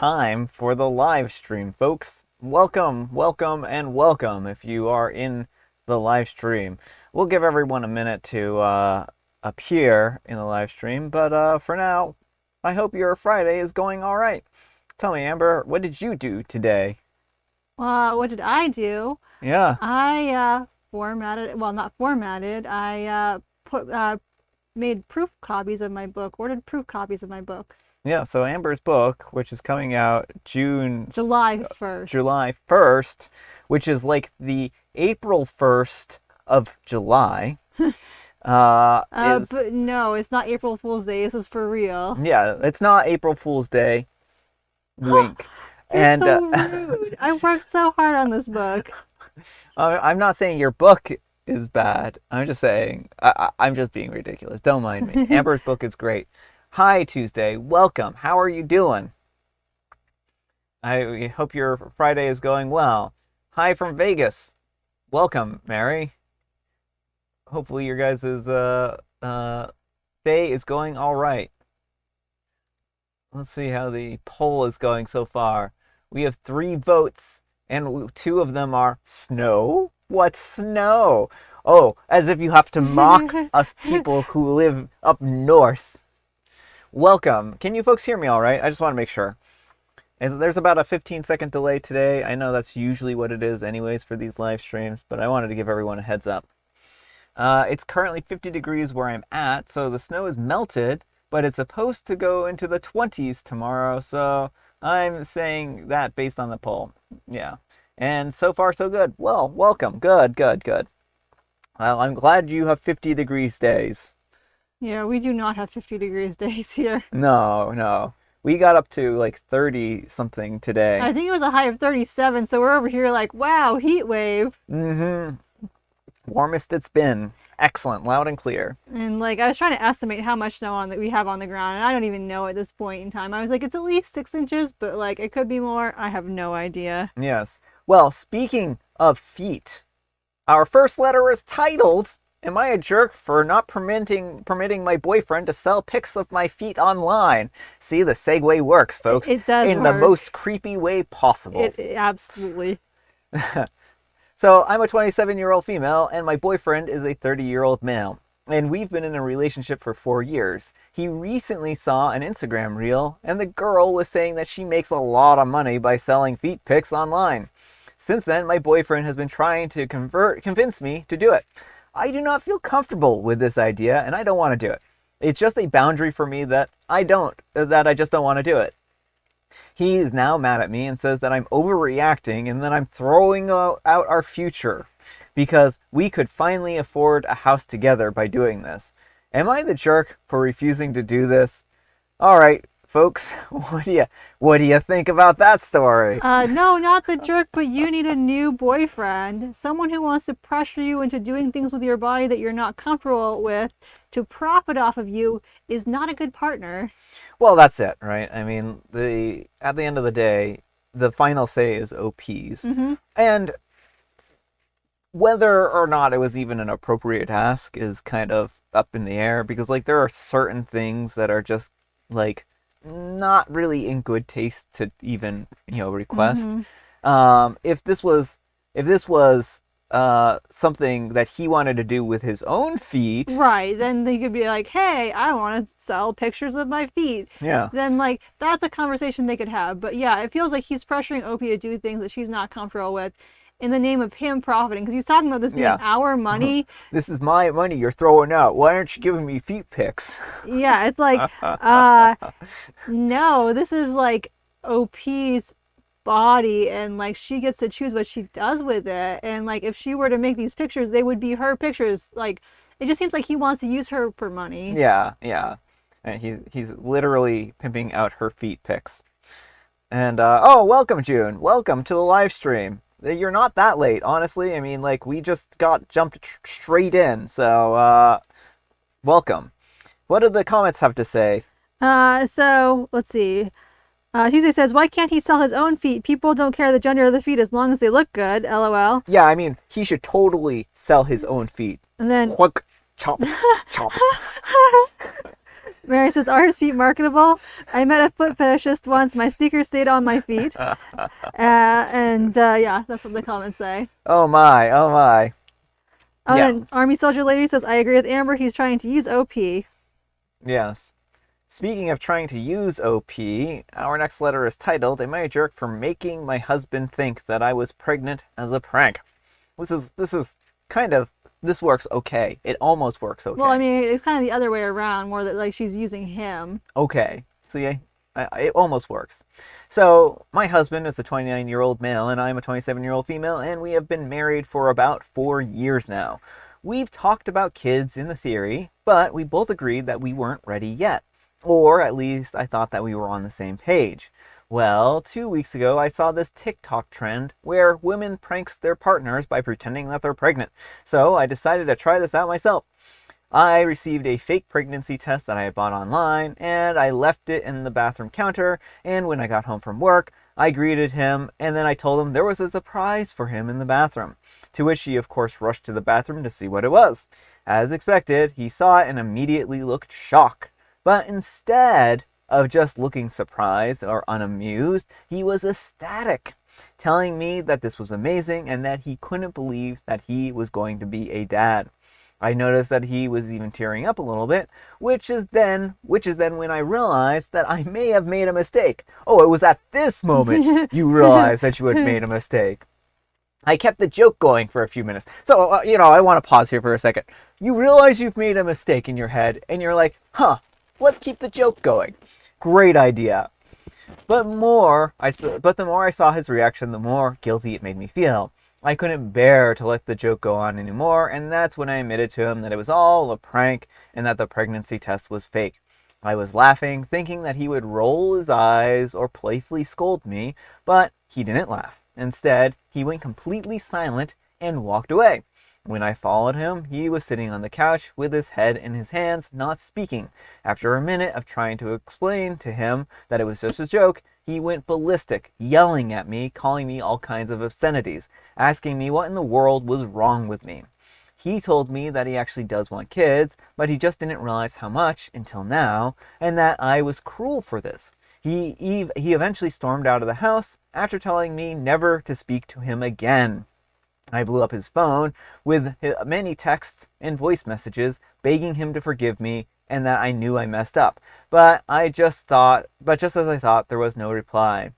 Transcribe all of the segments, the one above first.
time for the live stream, folks. Welcome, welcome, and welcome if you are in the live stream. We'll give everyone a minute to appear in the live stream, but for now, I hope your Friday is going all right. Tell me, Amber, what did you do today? What did I do? Yeah. I formatted, well, not formatted. I made proof copies of my book, ordered proof copies of my book. Yeah, so Amber's book, which is coming out July 1st. July 1st, which is like the April 1st of July. But no, it's not April Fool's Day. This is for real. Yeah, it's not April Fool's Day. Wink. You're so rude. I worked so hard on this book. I'm not saying your book is bad. I'm just saying, I'm just being ridiculous. Don't mind me. Amber's book is great. Hi, Tuesday. Welcome. How are you doing? I hope your Friday is going well. Hi from Vegas. Welcome, Mary. Hopefully your guys' day is going all right. Let's see how the poll is going so far. We have 3 votes, and 2 of them are snow. What's snow? Oh, as if you have to mock us people who live up north. Welcome. Can you folks hear me all right? I just want to make sure. There's about a 15-second delay today. I know that's usually what it is anyways for these live streams, but I wanted to give everyone a heads up. It's currently 50 degrees where I'm at, so the snow is melted, but it's supposed to go into the 20s tomorrow, so I'm saying that based on the poll. Yeah. And so far, so good. Well, welcome. Good, good, good. Well, I'm glad you have 50 degrees days. Yeah, we do not have 50 degrees days here. No. We got up to like 30 something today. I think it was a high of 37, so we're over here like, wow, heat wave. Mm-hmm. Warmest it's been. Excellent, loud and clear. And like, I was trying to estimate how much snow that we have on the ground, and I don't even know at this point in time. I was like, it's at least 6 inches, but like, it could be more. I have no idea. Yes. Well, speaking of feet, our first letter is titled, "Am I a jerk for not permitting my boyfriend to sell pics of my feet online?" See, the segue works, folks. It does in work. The most creepy way possible. It absolutely. So I'm a 27-year-old female, and my boyfriend is a 30-year-old male. And we've been in a relationship for 4 years. He recently saw an Instagram reel, and the girl was saying that she makes a lot of money by selling feet pics online. Since then, my boyfriend has been trying to convince me to do it. I do not feel comfortable with this idea, and I don't want to do it. It's just a boundary for me that I just don't want to do it. He is now mad at me and says that I'm overreacting and that I'm throwing out our future because we could finally afford a house together by doing this. Am I the jerk for refusing to do this? All right, folks, what do you think about that story? No, not the jerk, but you need a new boyfriend. Someone who wants to pressure you into doing things with your body that you're not comfortable with to profit off of you is not a good partner. Well, that's it, right? I mean, at the end of the day, the final say is OP's. Mm-hmm. And whether or not it was even an appropriate ask is kind of up in the air because, like, there are certain things that are just, like, not really in good taste to even, request. Mm-hmm. If this was something that he wanted to do with his own feet, right, then they could be like, hey, I want to sell pictures of my feet. Yeah. Then, like, that's a conversation they could have. But yeah, it feels like he's pressuring Opie to do things that she's not comfortable with in the name of him profiting, because he's talking about this being our money. This is my money you're throwing out. Why aren't you giving me feet pics? Yeah, it's like, no, this is like OP's body, and like she gets to choose what she does with it. And like, if she were to make these pictures, they would be her pictures. Like, it just seems like he wants to use her for money. Yeah. And he's literally pimping out her feet pics. And oh, welcome, June. Welcome to the live stream. You're not that late, honestly. I mean, like, we just got jumped straight in, so welcome. What do the comments have to say? So let's see. Tuesday says, why can't he sell his own feet? People don't care the gender of the feet as long as they look good. LOL. Yeah, I mean, he should totally sell his own feet. And then Quick, chop, chop. Mary says, "Are his feet marketable? I met a foot fetishist once. My sneakers stayed on my feet." Yeah, that's what the comments say. Oh my, oh my. Oh, Yeah, and Army Soldier Lady says, "I agree with Amber. He's trying to use OP." yes. Speaking of trying to use OP, our next letter is titled, "Am I a jerk for making my husband think that I was pregnant as a prank?" This is kind of this works okay. It almost works Well, I okay. mean, it's kind of the other way around, more that like she's using him. Okay. See, it almost works. So, my husband is a 29-year-old male and I'm a 27-year-old female, and we have been married for about 4 years now. We've talked about kids in the theory, but we both agreed that we weren't ready yet. Or at least I thought that we were on the same page. Well, 2 weeks ago, I saw this TikTok trend where women pranks their partners by pretending that they're pregnant. So I decided to try this out myself. I received a fake pregnancy test that I had bought online, and I left it in the bathroom counter, and when I got home from work, I greeted him, and then I told him there was a surprise for him in the bathroom, to which he of course rushed to the bathroom to see what it was. As expected, he saw it and immediately looked shocked. But instead of just looking surprised or unamused, he was ecstatic, telling me that this was amazing and that he couldn't believe that he was going to be a dad. I noticed that he was even tearing up a little bit, which is then when I realized that I may have made a mistake. Oh, it was at this moment you realized that you had made a mistake. I kept the joke going for a few minutes. So, I want to pause here for a second. You realize you've made a mistake in your head, and you're like, huh, let's keep the joke going. Great idea. But the more I saw his reaction, the more guilty it made me feel. I couldn't bear to let the joke go on anymore, and that's when I admitted to him that it was all a prank and that the pregnancy test was fake. I was laughing, thinking that he would roll his eyes or playfully scold me, but he didn't laugh. Instead, he went completely silent and walked away. When I followed him, he was sitting on the couch with his head in his hands, not speaking. After a minute of trying to explain to him that it was just a joke, he went ballistic, yelling at me, calling me all kinds of obscenities, asking me what in the world was wrong with me. He told me that he actually does want kids, but he just didn't realize how much until now, and that I was cruel for this. He eventually stormed out of the house after telling me never to speak to him again. I blew up his phone with many texts and voice messages begging him to forgive me and that I knew I messed up. But just as I thought, there was no reply.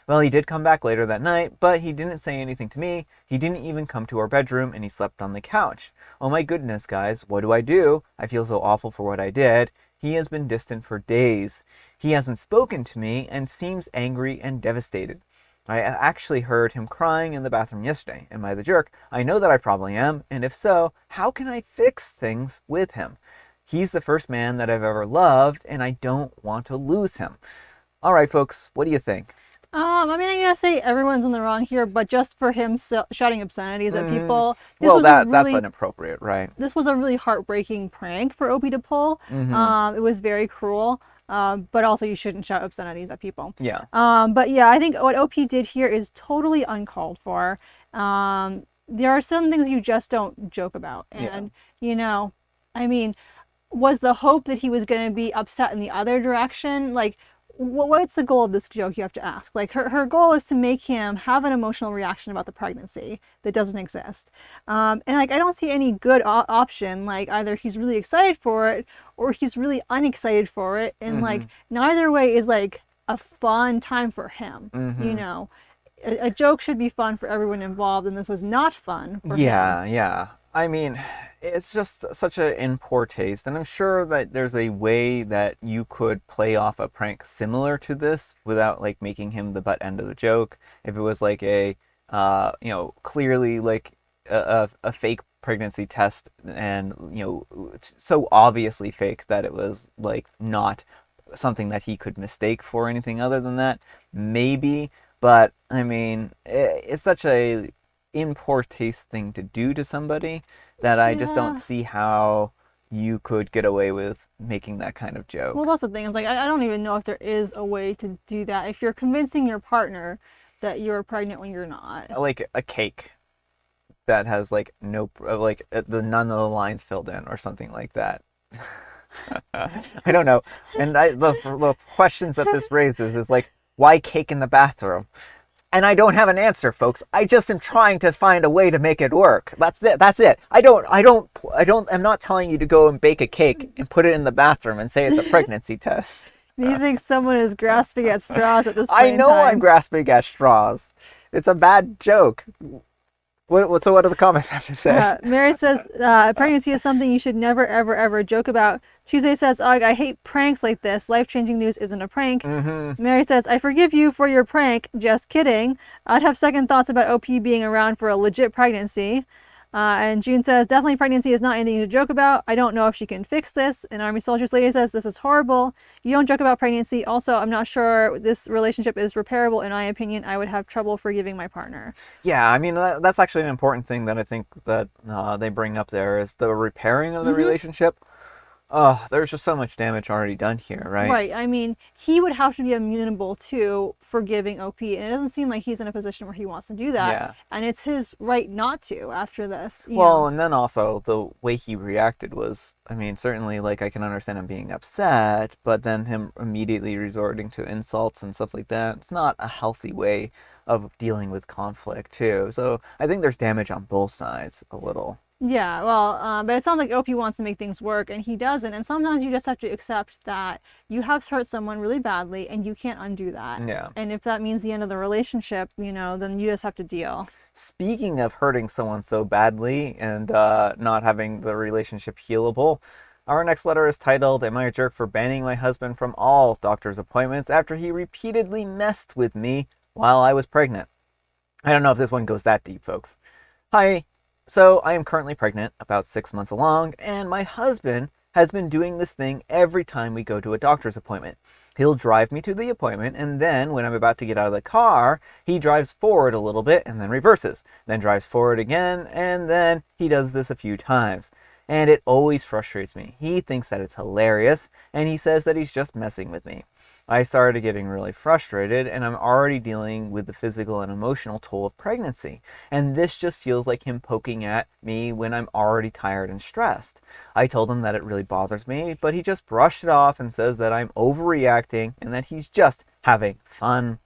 Well, he did come back later that night, but he didn't say anything to me. He didn't even come to our bedroom, and he slept on the couch. Oh my goodness, guys, what do I do? I feel so awful for what I did. He has been distant for days. He hasn't spoken to me and seems angry and devastated. I actually heard him crying in the bathroom yesterday. Am I the jerk? I know that I probably am, and if so, how can I fix things with him? He's the first man that I've ever loved, and I don't want to lose him. All right, folks, what do you think? I mean, I gotta say everyone's in the wrong here, but just for him shouting obscenities at Mm, people, well, that's inappropriate, right? this was a really heartbreaking prank for Opie to pull. Mm-hmm. It was very cruel, but also you shouldn't shout obscenities at people. Yeah. But yeah, I think what Opie did here is totally uncalled for. There are some things you just don't joke about, Yeah. and I mean, was the hope that he was going to be upset in the other direction? Like, what's the goal of this joke? You have to ask. Like, her goal is to make him have an emotional reaction about the pregnancy that doesn't exist. And like, I don't see any good option. Like, either he's really excited for it or he's really unexcited for it, and like Mm-hmm. neither way is like a fun time for him. You Mm-hmm. know, a joke should be fun for everyone involved, and this was not fun for him. Yeah, yeah. I mean, it's just such an in poor taste, and I'm sure that there's a way that you could play off a prank similar to this without like making him the butt end of the joke. If it was like clearly like a fake pregnancy test, and it's so obviously fake that it was like not something that he could mistake for anything other than that, maybe. But I mean, it's such a in poor taste thing to do to somebody that I just don't Yeah. see how you could get away with making that kind of Well, joke. that's the thing. It's like I don't even know if there is a way to do that. If you're convincing your partner that you're pregnant when you're not. Like a cake that has like no, like the none of the lines filled in or something like that. I don't know. And the questions that this raises is like, why cake in the bathroom? And I don't have an answer, folks. I just am trying to find a way to make it work. That's it. That's it. I'm not telling you to go and bake a cake and put it in the bathroom and say it's a pregnancy test. Do you think someone is grasping at straws at this point I in know I'm time? grasping at straws. It's a bad joke. So what do the comments have to say? Mary says, pregnancy is something you should never, ever, ever joke about. Tuesday says, Ugh, I hate pranks like this. Life-changing news isn't a prank. Mary says, I forgive you for your prank. Just kidding. I'd have second thoughts about OP being around for a legit pregnancy. And June says, definitely pregnancy is not anything to joke about. I don't know if she can fix this. And Army Soldiers Lady says, this is horrible. You don't joke about pregnancy. Also, I'm not sure this relationship is repairable. In my opinion, I would have trouble forgiving my partner. Yeah, I mean that's actually an important thing that I think that they bring up there is the repairing of the relationship. There's just so much damage already done here, right? Right. I mean, he would have to be amenable to forgiving OP, and it doesn't seem like he's in a position where he wants to do that. Yeah. And it's his right not to after this. You Well, know? and then also the way he reacted was, I mean, certainly like I can understand him being upset, but then him immediately resorting to insults and stuff like that. It's not a healthy way of dealing with conflict, too. So I think there's damage on both sides a little. Yeah, well, but it sounds like OP wants to make things work, and he doesn't. And sometimes you just have to accept that you have hurt someone really badly, and you can't undo that. Yeah. And if that means the end of the relationship, you know, then you just have to deal. Speaking of hurting someone so badly and not having the relationship healable, our next letter is titled, Am I a Jerk for Banning My Husband from All Doctor's Appointments After He Repeatedly Messed with Me While I Was Pregnant? I don't know if this one goes that deep, folks. Hi. So I am currently pregnant, about 6 months along, and my husband has been doing this thing every time we go to a doctor's appointment. He'll drive me to the appointment, and then when I'm about to get out of the car, he drives forward a little bit and then reverses, then drives forward again, and then he does this a few times. And it always frustrates me. He thinks that it's hilarious, and he says that he's just messing with me. I started getting really frustrated, and I'm already dealing with the physical and emotional toll of pregnancy. And this just feels like him poking at me when I'm already tired and stressed. I told him that it really bothers me, but he just brushed it off and says that I'm overreacting and that he's just having fun.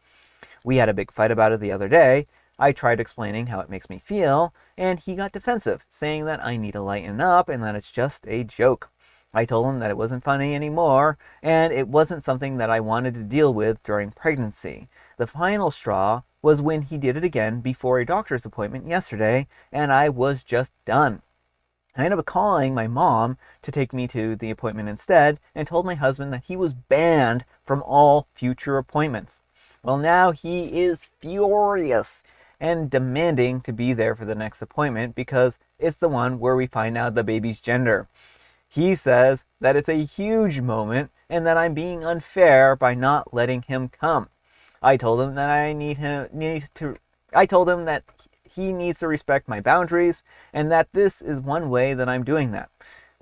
We had a big fight about it the other day. I tried explaining how it makes me feel, and he got defensive, saying that I need to lighten up and that it's just a joke. I told him that it wasn't funny anymore, and it wasn't something that I wanted to deal with during pregnancy. The final straw was when he did it again before a doctor's appointment yesterday, and I was just done. I ended up calling my mom to take me to the appointment instead, and told my husband that he was banned from all future appointments. Well, now he is furious and demanding to be there for the next appointment because it's the one where we find out the baby's gender. He says that it's a huge moment and that I'm being unfair by not letting him come. I told him that I told him that he needs to respect my boundaries and that this is one way that I'm doing that.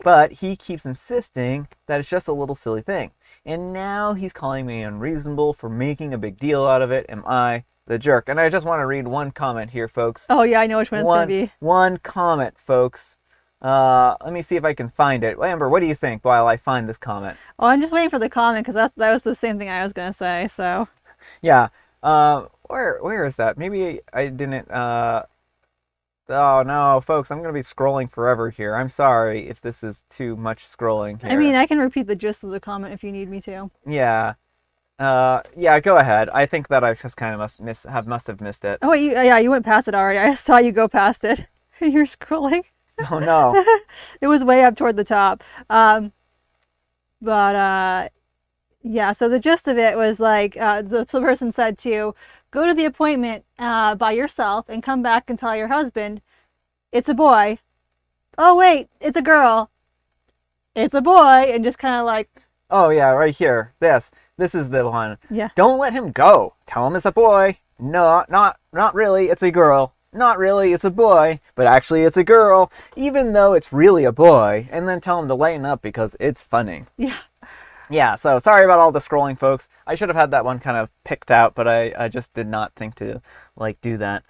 But he keeps insisting that it's just a little silly thing. And now he's calling me unreasonable for making a big deal out of it. Am I the jerk? And I just want to read one comment here, folks. Oh, yeah, I know which one it's going to be. One comment, folks. Let me see if I can find it. Amber, what do you think while I find this comment? Oh, I'm just waiting for the comment because that was the same thing I was going to say, so. Yeah. Where is that? Maybe I didn't, oh no, folks, I'm going to be scrolling forever here. I'm sorry if this is too much scrolling here. I mean, I can repeat the gist of the comment if you need me to. Yeah. Yeah, go ahead. I think that I just kind of must have missed it. Oh, wait, you went past it already. I saw you go past it. You're scrolling. Oh no. It was way up toward the top. Yeah, so the gist of it was like the person said to go to the appointment by yourself and come back and tell your husband it's a boy. Oh, wait, it's a girl. It's a boy. And just kind of like. Oh, yeah, right here. This is the one. Yeah. Don't let him go. Tell him it's a boy. No, not really. It's a girl. Not really, it's a boy, but actually it's a girl, even though it's really a boy, and then tell him to lighten up because it's funny. Yeah. Yeah, so sorry about all the scrolling, folks. I should have had that one kind of picked out, but I just did not think to, do that.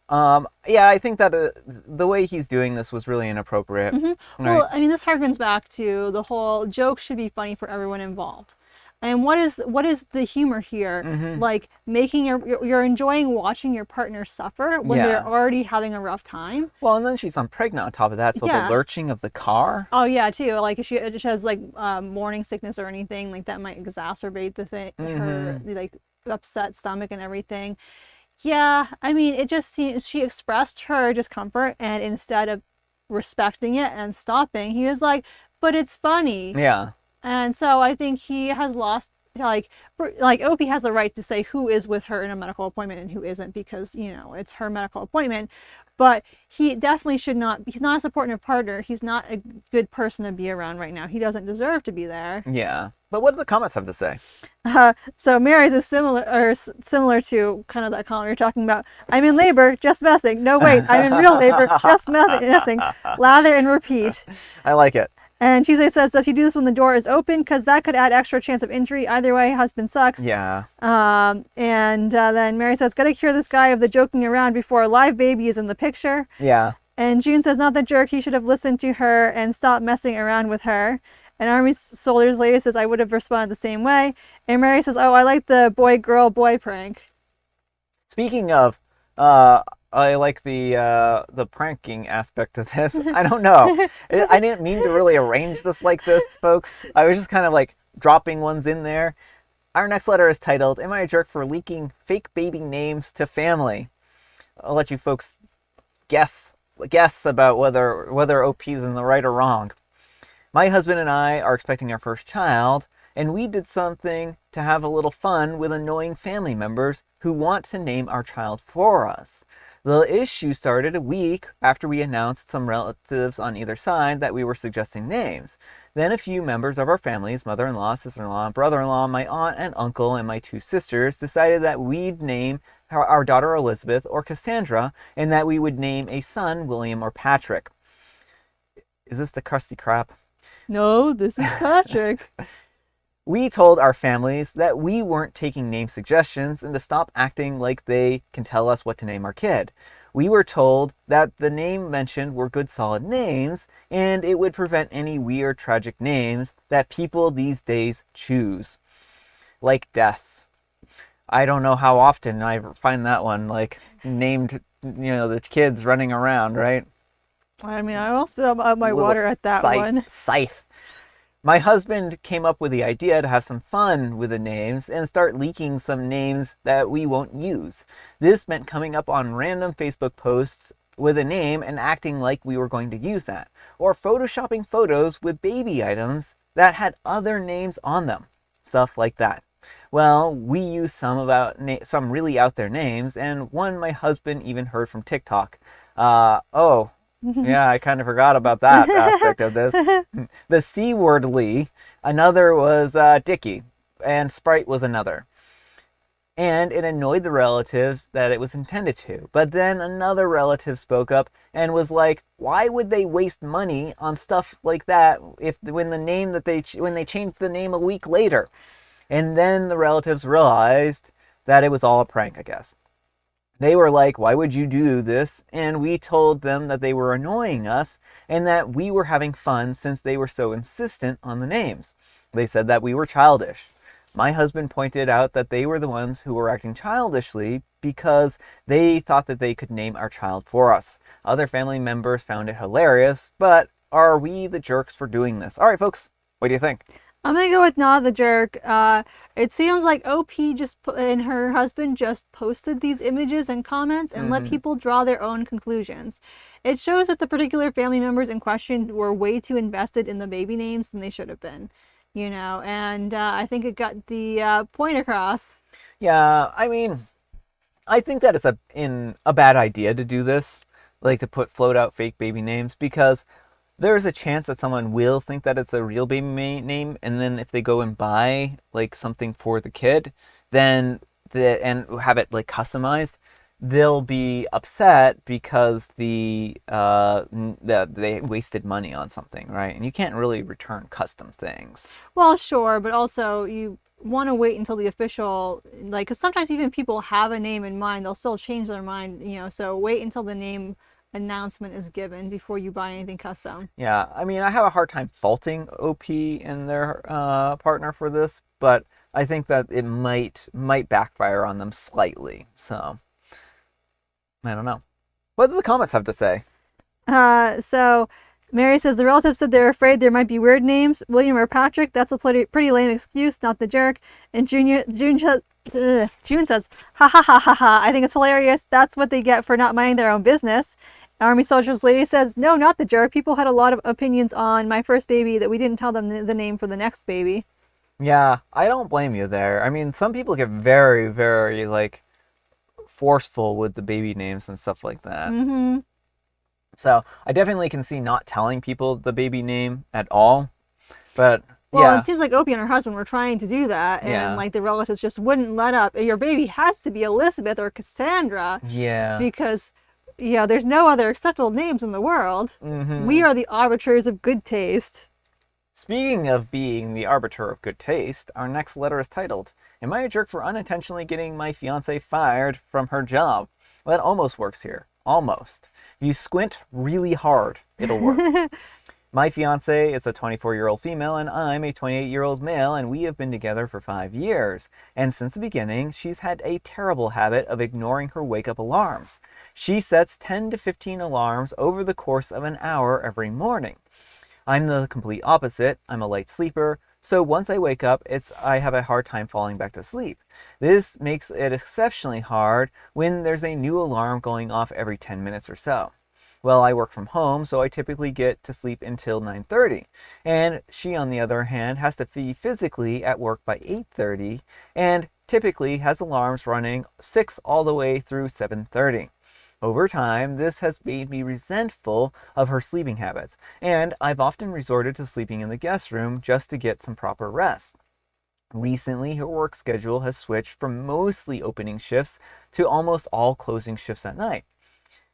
Yeah, I think that the way he's doing this was really inappropriate. Right? Well, I mean, this harkens back to the whole joke should be funny for everyone involved. And what is the humor here? Mm-hmm. Like making you're enjoying watching your partner suffer when they're Yeah. already having a rough time. Well, and then she's pregnant on top of that, so the Yeah. lurching of the car. Oh yeah, too. Like if she has like morning sickness or anything, like that might exacerbate the thing, her Mm-hmm. like upset stomach and everything. Yeah, I mean, it just seems she expressed her discomfort, and instead of respecting it and stopping, he was like, "But it's funny." Yeah. And so I think he has lost like Opie has the right to say who is with her in a medical appointment and who isn't because, it's her medical appointment. But he definitely should not, he's not a supportive partner. He's not a good person to be around right now. He doesn't deserve to be there. Yeah. But what do the comments have to say? So Mary's is similar to kind of that comment you're talking about. I'm in labor, just messing. No, wait, I'm in real labor, just messing. Lather and repeat. I like it. And Tuesday says, does he do this when the door is open? Because that could add extra chance of injury. Either way, husband sucks. Yeah. And then Mary says, gotta cure this guy of the joking around before a live baby is in the picture. Yeah. And June says, not the jerk. He should have listened to her and stopped messing around with her. And Army Soldiers Lady says, I would have responded the same way. And Mary says, oh, I like the boy, girl, boy prank. Speaking of, I like the pranking aspect of this. I don't know. I didn't mean to really arrange this like this, folks. I was just kind of like dropping ones in there. Our next letter is titled, Am I a Jerk for Leaking Fake Baby Names to Family? I'll let you folks guess about whether OP's in the right or wrong. My husband and I are expecting our first child, and we did something to have a little fun with annoying family members who want to name our child for us. The issue started a week after we announced some relatives on either side that we were suggesting names. Then a few members of our families, mother-in-law, sister-in-law, brother-in-law, my aunt and uncle, and my two sisters, decided that we'd name our daughter Elizabeth or Cassandra, and that we would name a son William or Patrick. Is this the Krusty Krab? No, this is Patrick. We told our families that we weren't taking name suggestions and to stop acting like they can tell us what to name our kid. We were told that the name mentioned were good solid names and it would prevent any weird tragic names that people these days choose. Like death. I don't know how often I find that one like named, the kids running around, right? I mean, I almost spit out my Little water at that one. Scythe. My husband came up with the idea to have some fun with the names and start leaking some names that we won't use. This meant coming up on random Facebook posts with a name and acting like we were going to use that, or photoshopping photos with baby items that had other names on them. Stuff like that. Well, we used some really out there names, and one my husband even heard from TikTok. Yeah, I kind of forgot about that aspect of this. The C word Lee, another was Dickie, and Sprite was another. And it annoyed the relatives that it was intended to. But then another relative spoke up and was like, why would they waste money on stuff like that when they changed the name a week later? And then the relatives realized that it was all a prank, I guess. They were like, why would you do this? And we told them that they were annoying us and that we were having fun since they were so insistent on the names. They said that we were childish. My husband pointed out that they were the ones who were acting childishly because they thought that they could name our child for us. Other family members found it hilarious, but are we the jerks for doing this? All right, folks, what do you think? I'm gonna go with not the jerk. It seems like OP and her husband just posted these images and comments and let people draw their own conclusions. It shows that the particular family members in question were way too invested in the baby names than they should have been, and I think it got the point across. Yeah, I mean, I think that it's a bad idea to do this, like to float out fake baby names, because there's a chance that someone will think that it's a real baby name, and then if they go and buy like something for the kid, and have it like customized, they'll be upset because they wasted money on something, right? And you can't really return custom things. Well, sure, but also you want to wait until the official, like, because sometimes even people have a name in mind, they'll still change their mind, so wait until the name announcement is given before you buy anything custom. Yeah, I mean, I have a hard time faulting OP and their partner for this, but I think that it might backfire on them slightly. So I don't know. What do the comments have to say? So Mary says the relatives said they're afraid there might be weird names. William or Patrick, that's a pretty lame excuse, not the jerk. And June says, ha ha ha ha ha. I think it's hilarious. That's what they get for not minding their own business. Army Soldiers Lady says, no, not the jerk. People had a lot of opinions on my first baby that we didn't tell them the name for the next baby. Yeah, I don't blame you there. I mean, some people get very, very like forceful with the baby names and stuff like that. Mm-hmm. So I definitely can see not telling people the baby name at all. But Well, yeah, it seems like Opie and her husband were trying to do that, and Yeah. like the relatives just wouldn't let up. Your baby has to be Elizabeth or Cassandra yeah. because, there's no other acceptable names in the world. We are the arbiters of good taste. Speaking of being the arbiter of good taste, our next letter is titled, Am I a jerk for unintentionally getting my fiance fired from her job? Well, that almost works here. Almost. If you squint really hard, it'll work. My fiance is a 24-year-old female and I'm a 28-year-old male, and we have been together for 5 years. And since the beginning, she's had a terrible habit of ignoring her wake-up alarms. She sets 10 to 15 alarms over the course of an hour every morning. I'm the complete opposite. I'm a light sleeper, so once I wake up, I have a hard time falling back to sleep. This makes it exceptionally hard when there's a new alarm going off every 10 minutes or so. Well, I work from home, so I typically get to sleep until 9:30. And she, on the other hand, has to be physically at work by 8:30 and typically has alarms running 6 all the way through 7:30. Over time, this has made me resentful of her sleeping habits, and I've often resorted to sleeping in the guest room just to get some proper rest. Recently, her work schedule has switched from mostly opening shifts to almost all closing shifts at night.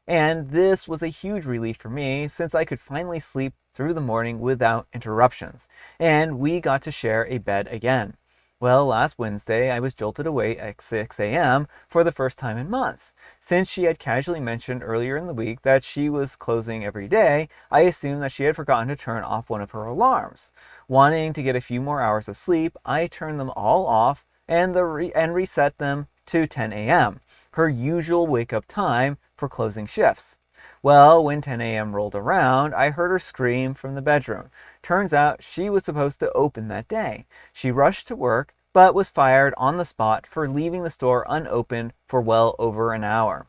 And this was a huge relief for me since I could finally sleep through the morning without interruptions, and we got to share a bed again. Well, last Wednesday, I was jolted awake at 6 a.m. for the first time in months. Since she had casually mentioned earlier in the week that she was closing every day, I assumed that she had forgotten to turn off one of her alarms. Wanting to get a few more hours of sleep, I turned them all off and reset them to 10 a.m., her usual wake-up time for closing shifts. Well, when 10 a.m. rolled around, I heard her scream from the bedroom. Turns out she was supposed to open that day. She rushed to work, but was fired on the spot for leaving the store unopened for well over an hour.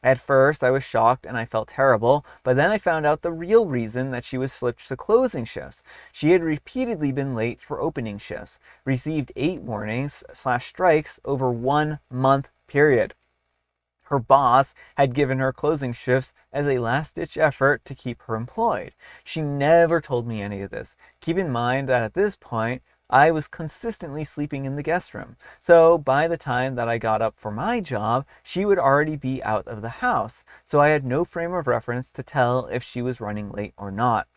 At first, I was shocked and I felt terrible, but then I found out the real reason that she was switched to closing shifts. She had repeatedly been late for opening shifts, received 8 warnings/strikes over 1 month period. Her boss had given her closing shifts as a last-ditch effort to keep her employed. She never told me any of this. Keep in mind that at this point, I was consistently sleeping in the guest room. So by the time that I got up for my job, she would already be out of the house. So I had no frame of reference to tell if she was running late or not.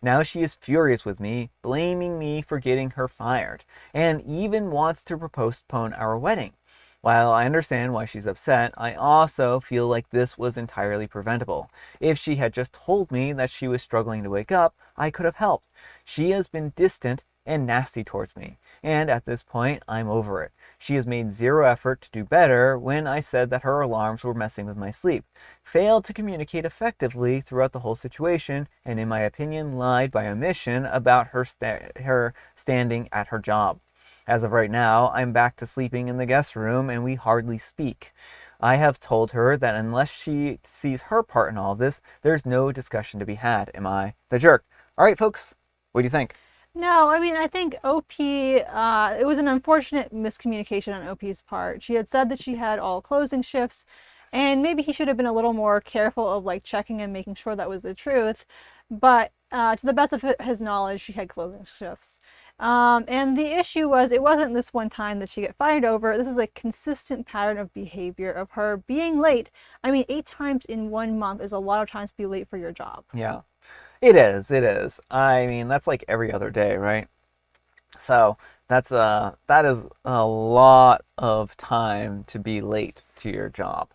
Now she is furious with me, blaming me for getting her fired, and even wants to postpone our wedding. While I understand why she's upset, I also feel like this was entirely preventable. If she had just told me that she was struggling to wake up, I could have helped. She has been distant and nasty towards me, and at this point, I'm over it. She has made zero effort to do better when I said that her alarms were messing with my sleep, failed to communicate effectively throughout the whole situation, and in my opinion, lied by omission about her standing at her job. As of right now, I'm back to sleeping in the guest room and we hardly speak. I have told her that unless she sees her part in all of this, there's no discussion to be had. Am I the jerk? All right, folks, what do you think? No, I mean, I think OP, it was an unfortunate miscommunication on OP's part. She had said that she had all closing shifts, and maybe he should have been a little more careful of like checking and making sure that was the truth. But to the best of his knowledge, she had closing shifts. And the issue was, it wasn't this one time that she got fired over. This is a consistent pattern of behavior of her being late. I mean, 8 times in 1 month is a lot of times to be late for your job. Yeah, it is. It is. I mean, that's like every other day, right? So that is a lot of time to be late to your job.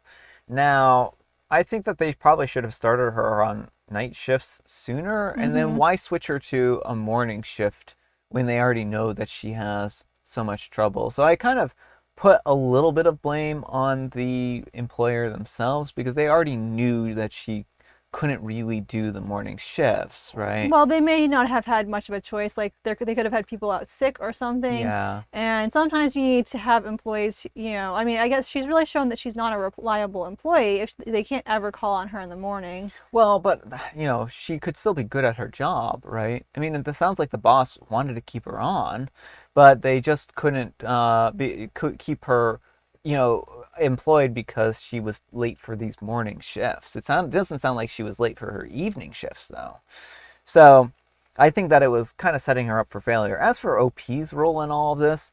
Now, I think that they probably should have started her on night shifts sooner, and then Mm-hmm. why switch her to a morning shift when they already know that she has so much trouble? So I kind of put a little bit of blame on the employer themselves because they already knew that she couldn't really do the morning shifts, right? Well, they may not have had much of a choice. Like they could have had people out sick or something. Yeah. And sometimes you need to have employees, I mean, I guess she's really shown that she's not a reliable employee if they can't ever call on her in the morning. Well, but she could still be good at her job, right? I mean, it sounds like the boss wanted to keep her on, but they just couldn't could keep her, employed because she was late for these morning shifts. Doesn't sound like she was late for her evening shifts though. So, I think that it was kind of setting her up for failure. As for OP's role in all of this,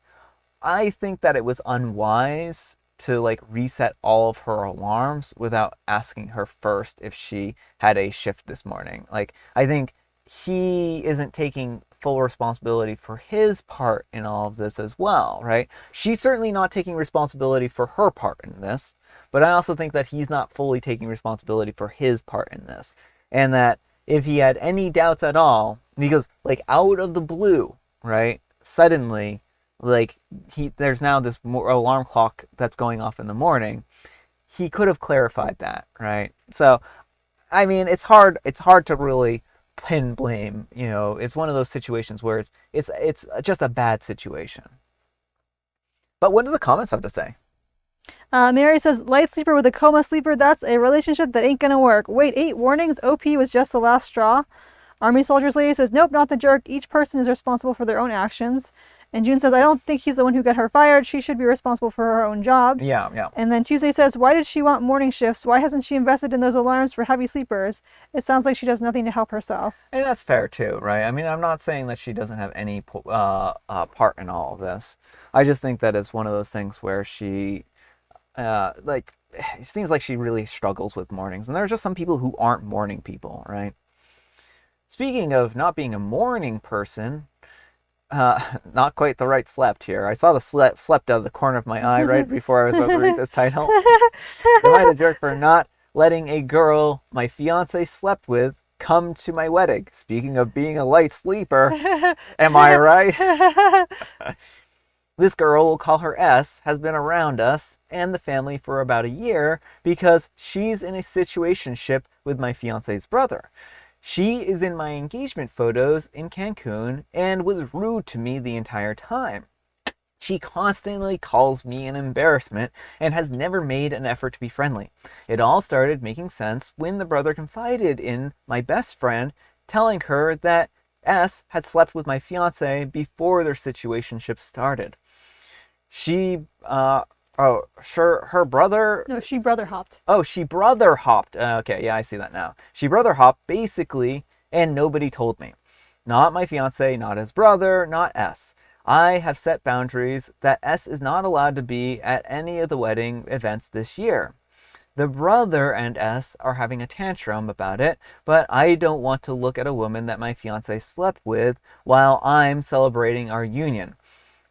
I think that it was unwise to like reset all of her alarms without asking her first if she had a shift this morning. Like, I think he isn't taking full responsibility for his part in all of this as well, right? She's certainly not taking responsibility for her part in this, but I also think that he's not fully taking responsibility for his part in this. And that if he had any doubts at all, because like out of the blue, right? Suddenly, like there's now this alarm clock that's going off in the morning. He could have clarified that, right? So I mean, it's hard to really pin blame. It's one of those situations where it's just a bad situation. But what do the comments have to say? Mary says, light sleeper with a coma sleeper, that's a relationship that ain't gonna work. Wait, 8 warnings? OP was just the last straw. Army Soldiers Lady says, nope, not the jerk. Each person is responsible for their own actions. And June says, I don't think he's the one who got her fired. She should be responsible for her own job. Yeah, yeah. And then Tuesday says, why did she want morning shifts? Why hasn't she invested in those alarms for heavy sleepers? It sounds like she does nothing to help herself. And that's fair too, right? I mean, I'm not saying that she doesn't have any part in all of this. I just think that it's one of those things where she, it seems like she really struggles with mornings. And there's just some people who aren't morning people, right? Speaking of not being a morning person, not quite the right slept here. I saw the slept out of the corner of my eye right before I was about to read this title. Am I the jerk for not letting a girl my fiance slept with come to my wedding? Speaking of being a light sleeper, am I right? This girl, we'll call her S, has been around us and the family for about a year because she's in a situationship with my fiance's brother. She is in my engagement photos in Cancun and was rude to me the entire time. She constantly calls me an embarrassment and has never made an effort to be friendly. It all started making sense when the brother confided in my best friend, telling her that S had slept with my fiance before their situationship started. She, her brother. No, she brother hopped. Oh, she brother hopped. Okay, yeah, I see that now. She brother hopped, basically, and nobody told me. Not my fiance, not his brother, not S. I have set boundaries that S is not allowed to be at any of the wedding events this year. The brother and S are having a tantrum about it, but I don't want to look at a woman that my fiance slept with while I'm celebrating our union.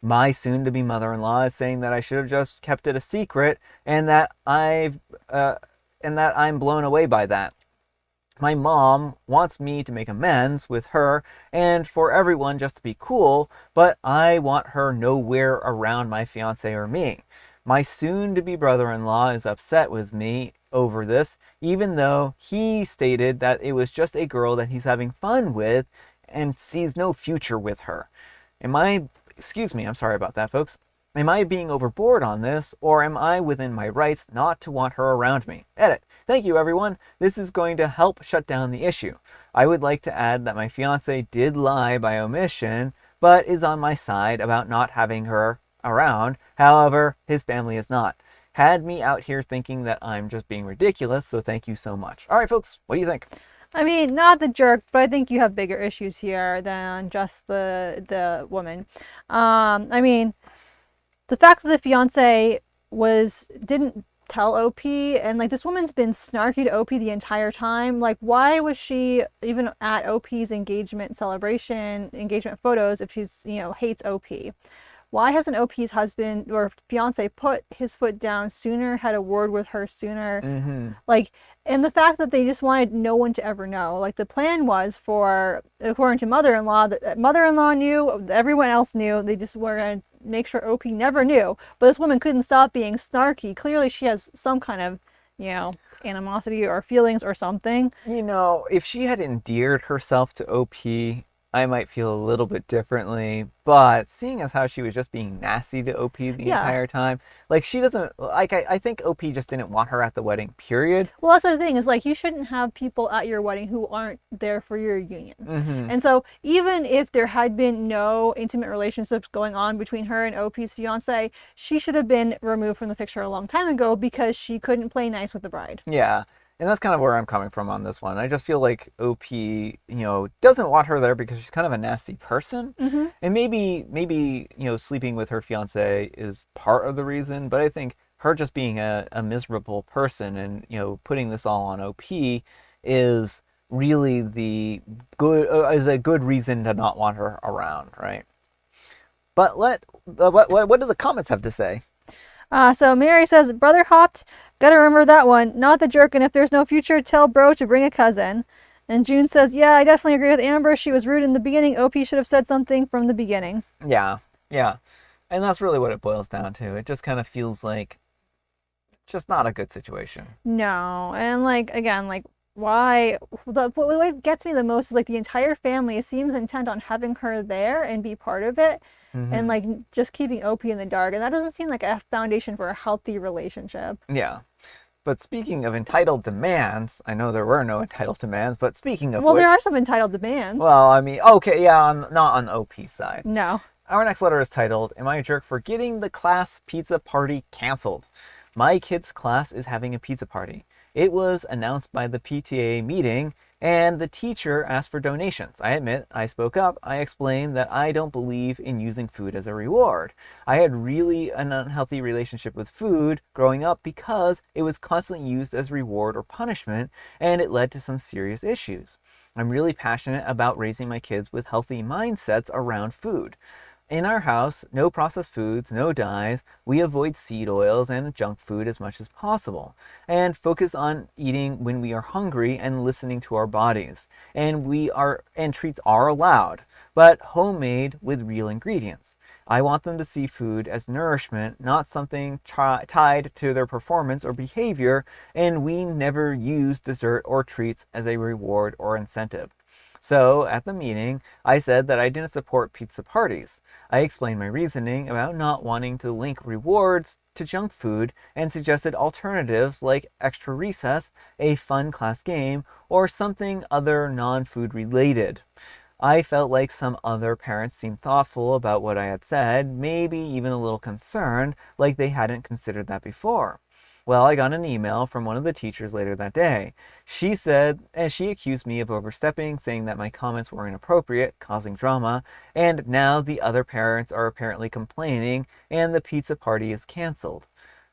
My soon-to-be mother-in-law is saying that I should have just kept it a secret, and that I'm blown away by that. My mom wants me to make amends with her and for everyone just to be cool, but I want her nowhere around my fiance or me. My soon-to-be brother-in-law is upset with me over this, even though he stated that it was just a girl that he's having fun with and sees no future with her. Excuse me, I'm sorry about that, folks. Am I being overboard on this, or am I within my rights not to want her around me? Edit. Thank you, everyone. This is going to help shut down the issue. I would like to add that my fiance did lie by omission, but is on my side about not having her around. However, his family is not. Had me out here thinking that I'm just being ridiculous, so thank you so much. All right, folks, what do you think? I mean, not the jerk, but I think you have bigger issues here than just the woman. I mean, the fact that the fiance didn't tell OP, and like this woman's been snarky to OP the entire time. Like, why was she even at OP's engagement photos if she's hates OP? Why hasn't OP's husband or fiance put his foot down sooner, had a word with her sooner? Mm-hmm. Like, and the fact that they just wanted no one to ever know. Like, the plan was for, according to mother-in-law, that mother-in-law knew, everyone else knew. They just were going to make sure OP never knew. But this woman couldn't stop being snarky. Clearly, she has some kind of, animosity or feelings or something. If she had endeared herself to OP, I might feel a little bit differently. But seeing as how she was just being nasty to OP the Yeah. entire time, like she doesn't like I think OP just didn't want her at the wedding, period. Well, that's the thing is like you shouldn't have people at your wedding who aren't there for your union. Mm-hmm. And so even if there had been no intimate relationships going on between her and OP's fiance, she should have been removed from the picture a long time ago because she couldn't play nice with the bride. Yeah. And that's kind of where I'm coming from on this one. I just feel like OP, doesn't want her there because she's kind of a nasty person. Mm-hmm. And maybe, sleeping with her fiance is part of the reason, but I think her just being a miserable person and, putting this all on OP is really is a good reason to not want her around, right? But what do the comments have to say? So Mary says, brother hopped. Gotta remember that one. Not the jerk, and if there's no future, tell bro to bring a cousin. And June says, yeah, I definitely agree with Amber. She was rude in the beginning. OP should have said something from the beginning. Yeah, yeah. And that's really what it boils down to. It just kind of feels like just not a good situation. No. And like, again, like, why? What gets me the most is like the entire family seems intent on having her there and be part of it. And Hmm. like just keeping OP in the dark. And that doesn't seem like a foundation for a healthy relationship. Yeah. But speaking of entitled demands, I know there were no entitled demands, but speaking of Well, which, there are some entitled demands. well, I mean, okay, yeah, not on OP side. No. Our next letter is titled, Am I a Jerk for Getting the Class Pizza Party Canceled? My kid's class is having a pizza party. It was announced by the PTA meeting, and the teacher asked for donations. I admit, I spoke up. I explained that I don't believe in using food as a reward. I had really an unhealthy relationship with food growing up because it was constantly used as reward or punishment, and it led to some serious issues. I'm really passionate about raising my kids with healthy mindsets around food. In our house, no processed foods, no dyes. We avoid seed oils and junk food as much as possible and focus on eating when we are hungry and listening to our bodies. And treats are allowed, but homemade with real ingredients. I want them to see food as nourishment, not something tied to their performance or behavior, and we never use dessert or treats as a reward or incentive. So, at the meeting, I said that I didn't support pizza parties. I explained my reasoning about not wanting to link rewards to junk food and suggested alternatives like extra recess, a fun class game, or something other non-food related. I felt like some other parents seemed thoughtful about what I had said, maybe even a little concerned, like they hadn't considered that before. Well, I got an email from one of the teachers later that day. She said, and she accused me of overstepping, saying that my comments were inappropriate, causing drama, and now the other parents are apparently complaining and the pizza party is canceled.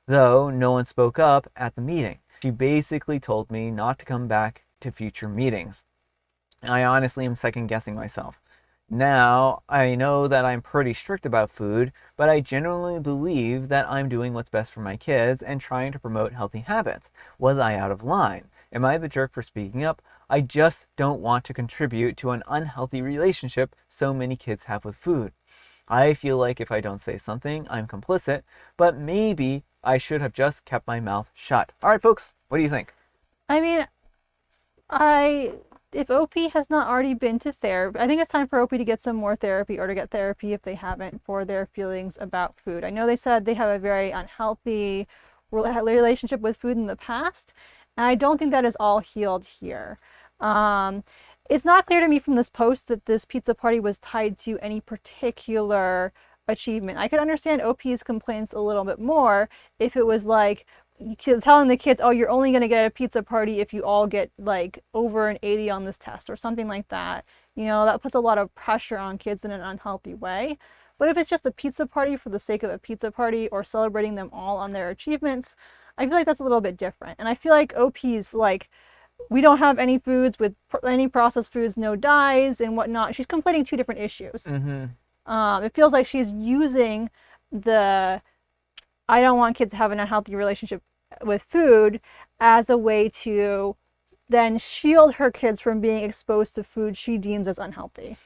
Though no one spoke up at the meeting. She basically told me not to come back to future meetings. I honestly am second guessing myself. Now, I know that I'm pretty strict about food, but I genuinely believe that I'm doing what's best for my kids and trying to promote healthy habits. Was I out of line? Am I the jerk for speaking up? I just don't want to contribute to an unhealthy relationship so many kids have with food. I feel like if I don't say something, I'm complicit, but maybe I should have just kept my mouth shut. All right, folks, what do you think? I mean, I if OP has not already been to therapy, I think it's time for OP to get some more therapy or to get therapy if they haven't for their feelings about food. I know they said they have a very unhealthy relationship with food in the past, and I don't think that is all healed here. Um, it's not clear to me from this post that this pizza party was tied to any particular achievement. I could understand OP's complaints a little bit more if it was like telling the kids, oh, you're only going to get a pizza party if you all get like over an 80 on this test or something like that. That puts a lot of pressure on kids in an unhealthy way. But if it's just a pizza party for the sake of a pizza party or celebrating them all on their achievements, I feel like that's a little bit different. And I feel like OP's like, we don't have any foods with any processed foods, no dyes and whatnot. She's conflating two different issues. It feels like she's using the I don't want kids to have an unhealthy relationship with food as a way to then shield her kids from being exposed to food she deems as unhealthy.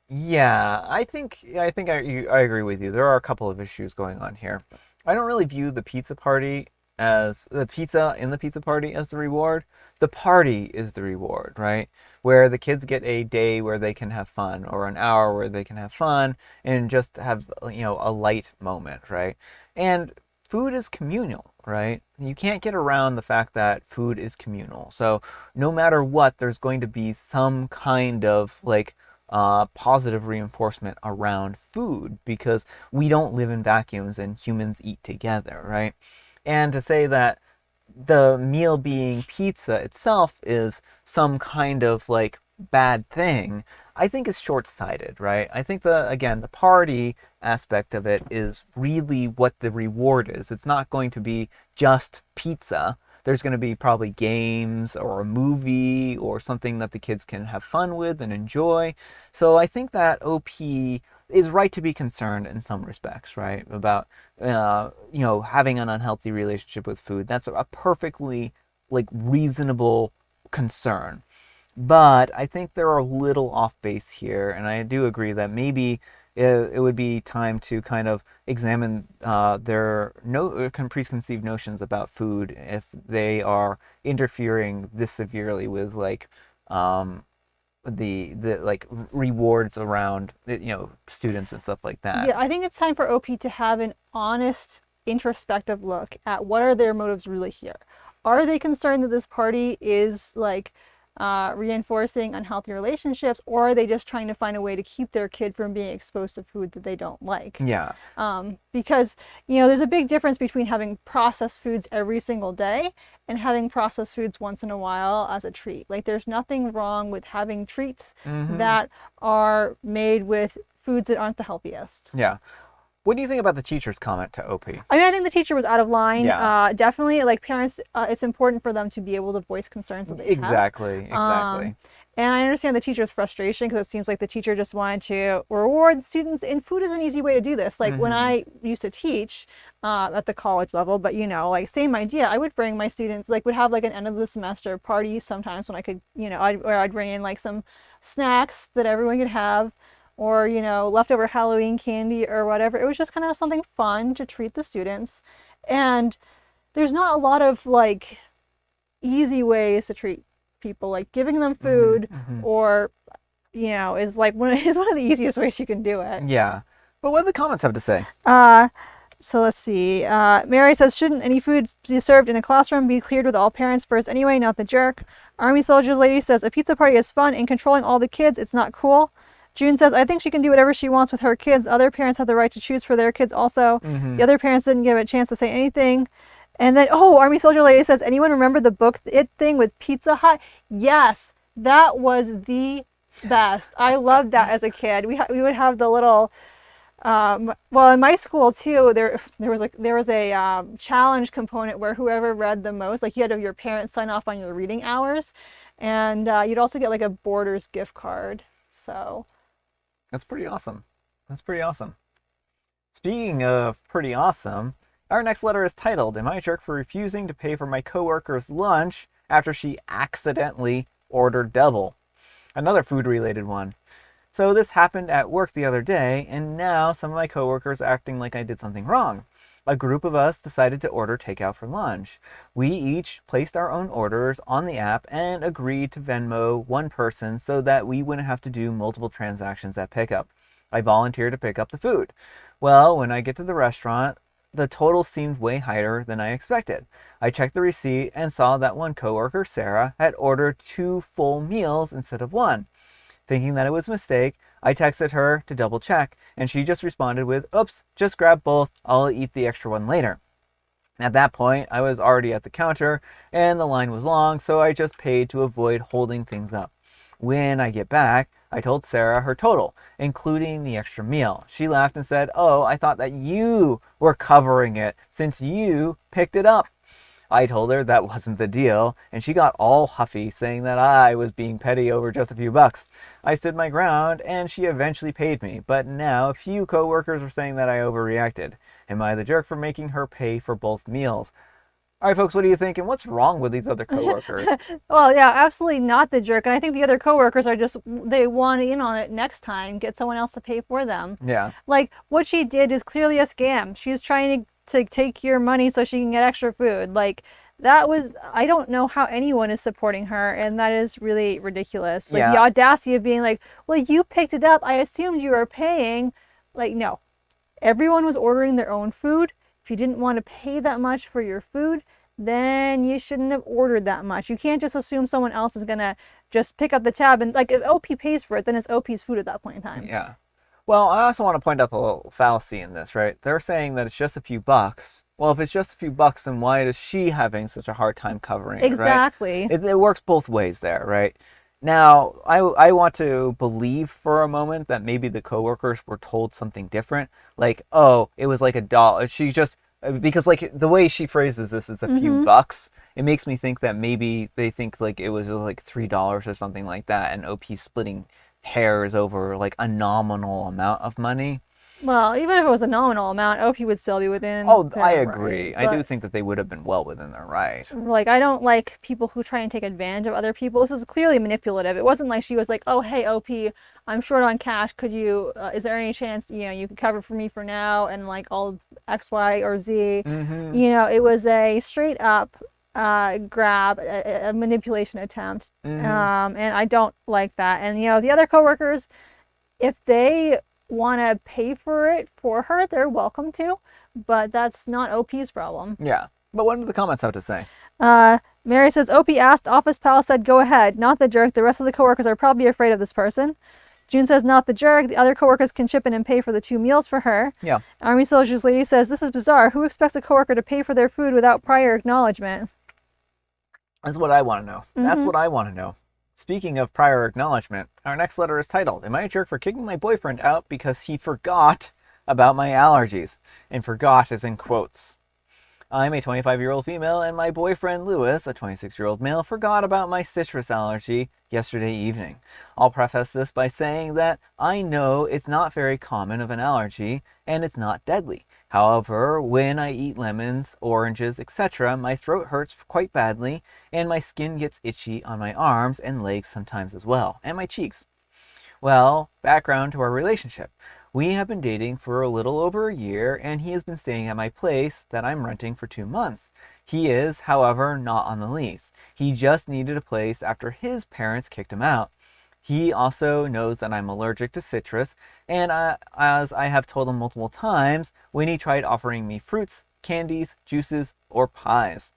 Yeah, I agree with you. There are a couple of issues going on here. I don't really view the pizza party as the pizza in the pizza party as the reward. The party is the reward, right? Where the kids get a day where they can have fun or an hour where they can have fun and just have, a light moment, right? And food is communal, right? You can't get around the fact that food is communal. So no matter what, there's going to be some kind of like positive reinforcement around food because we don't live in vacuums and humans eat together, right? And to say that the meal being pizza itself is some kind of like bad thing, I think is short-sighted, right? I think the party aspect of it is really what the reward is. It's not going to be just pizza. There's going to be probably games or a movie or something that the kids can have fun with and enjoy. So I think that OP is right to be concerned in some respects, right? About, having an unhealthy relationship with food. That's a perfectly, like, reasonable concern. But I think they're a little off base here, and I do agree that maybe it would be time to kind of examine their preconceived notions about food if they are interfering this severely with like the like rewards around students and stuff like that. Yeah, I think it's time for OP to have an honest, introspective look at what are their motives really here. Are they concerned that this party is like reinforcing unhealthy relationships, or are they just trying to find a way to keep their kid from being exposed to food that they don't like? Yeah. Because there's a big difference between having processed foods every single day and having processed foods once in a while as a treat. Like there's nothing wrong with having treats that are made with foods that aren't the healthiest. Yeah. What do you think about the teacher's comment to OP? I mean, I think the teacher was out of line. Yeah. Definitely, like parents, it's important for them to be able to voice concerns that they have. Exactly. And I understand the teacher's frustration because it seems like the teacher just wanted to reward students, and food is an easy way to do this. Like when I used to teach at the college level, but like same idea. I would bring my students, like would have like an end of the semester party sometimes when I could, I'd bring in like some snacks that everyone could have, or leftover Halloween candy or whatever. It was just kind of something fun to treat the students. And there's not a lot of like easy ways to treat people, like giving them food or is like one of the easiest ways you can do it. Yeah. But what do the comments have to say? So let's see. Mary says, shouldn't any food be served in a classroom be cleared with all parents first anyway, not the jerk? Army Soldier Lady says, a pizza party is fun and controlling all the kids, it's not cool. June says, I think she can do whatever she wants with her kids. Other parents have the right to choose for their kids also. The other parents didn't give it a chance to say anything. And then, Army Soldier Lady says, anyone remember the book It thing with Pizza Hut? Yes, that was the best. I loved that as a kid. We would have the little, well, in my school too, there was a challenge component where whoever read the most, like you had to have your parents sign off on your reading hours, and you'd also get like a Borders gift card. So. That's pretty awesome. Speaking of pretty awesome, our next letter is titled, Am I a Jerk for Refusing to Pay for My Coworker's Lunch After She Accidentally Ordered Double? Another food-related one. So this happened at work the other day, and now some of my coworkers are acting like I did something wrong. A group of us decided to order takeout for lunch. We each placed our own orders on the app and agreed to Venmo one person so that we wouldn't have to do multiple transactions at pickup. I volunteered to pick up the food. Well, when I get to the restaurant, the total seemed way higher than I expected. I checked the receipt and saw that one coworker, Sarah, had ordered 2 full meals instead of 1. Thinking that it was a mistake, I texted her to double check, and she just responded with, oops, just grab both, I'll eat the extra one later. At that point, I was already at the counter and the line was long, so I just paid to avoid holding things up. When I get back, I told Sarah her total, including the extra meal. She laughed and said, "Oh, I thought that you were covering it since you picked it up." I told her that wasn't the deal, and she got all huffy, saying that I was being petty over just a few bucks. I stood my ground, and she eventually paid me, but now a few coworkers are saying that I overreacted. Am I the jerk for making her pay for both meals? All right, folks, what do you think, and what's wrong with these other coworkers? Well, yeah, absolutely not the jerk. And I think the other coworkers are just, they want in on it next time, get someone else to pay for them. Yeah, Like, what she did is clearly a scam. She's trying to take your money so she can get extra food. Like, that was, I don't know how anyone is supporting her, and that is really ridiculous. Like, the yeah, audacity of being like, well, you picked it up. I assumed you were paying. Like, no. Everyone was ordering their own food. If you didn't want to pay that much for your food, then you shouldn't have ordered that much. You can't just assume someone else is going to just pick up the tab and, like, if OP pays for it, then it's OP's food at that point in time. yeah. Well, I also want to point out the little fallacy in this, right? They're saying that it's just a few bucks. Well, if it's just a few bucks, then why is she having such a hard time covering it, right? Exactly. It works both ways there, right? Now, I want to believe for a moment that maybe the coworkers were told something different. Like, oh, it was like $1. She just, because like the way she phrases this is a few Mm-hmm. bucks, it makes me think that maybe they think like it was like $3 or something like that, and OP splitting hairs over like a nominal amount of money. Well, even if it was a nominal amount, OP would still be within Oh, I their right. agree. I do But think that they would have been well within their right. like, I don't like people who try and take advantage of other people. This is clearly manipulative. It wasn't like she was like, "Oh, hey, OP, I'm short on cash. Could you? Is there any chance you could cover for me for now and like all X, Y, or Z?" Mm-hmm. It was a straight up grab, a manipulation attempt, Mm-hmm. and I don't like that. And the other coworkers, if they want to pay for it for her, they're welcome to, but that's not OP's problem. Yeah. But what do the comments have to say? Mary says, OP asked, Office Pal said, go ahead. Not the jerk. The rest of the coworkers are probably afraid of this person. June says, not the jerk. The other coworkers can chip in and pay for the 2 meals for her. Yeah. Army Soldiers Lady says, this is bizarre. Who expects a coworker to pay for their food without prior acknowledgement? That's what I want to know. That's Mm-hmm. what I want to know. Speaking of prior acknowledgement, our next letter is titled, Am I a jerk for kicking my boyfriend out because he forgot about my allergies? And forgot is in quotes. I'm a 25-year-old female, and my boyfriend Lewis, a 26-year-old male, forgot about my citrus allergy yesterday evening. I'll preface this by saying that I know it's not very common of an allergy, and it's not deadly. However, when I eat lemons, oranges, etc., my throat hurts quite badly, and my skin gets itchy on my arms and legs sometimes as well, and my cheeks. Well, background to our relationship. We have been dating for a little over a year, and he has been staying at my place that I'm renting for 2 months. He is, however, not on the lease. He just needed a place after his parents kicked him out. He also knows that I'm allergic to citrus, and as I have told him multiple times, when he tried offering me fruits, candies, juices, or pies.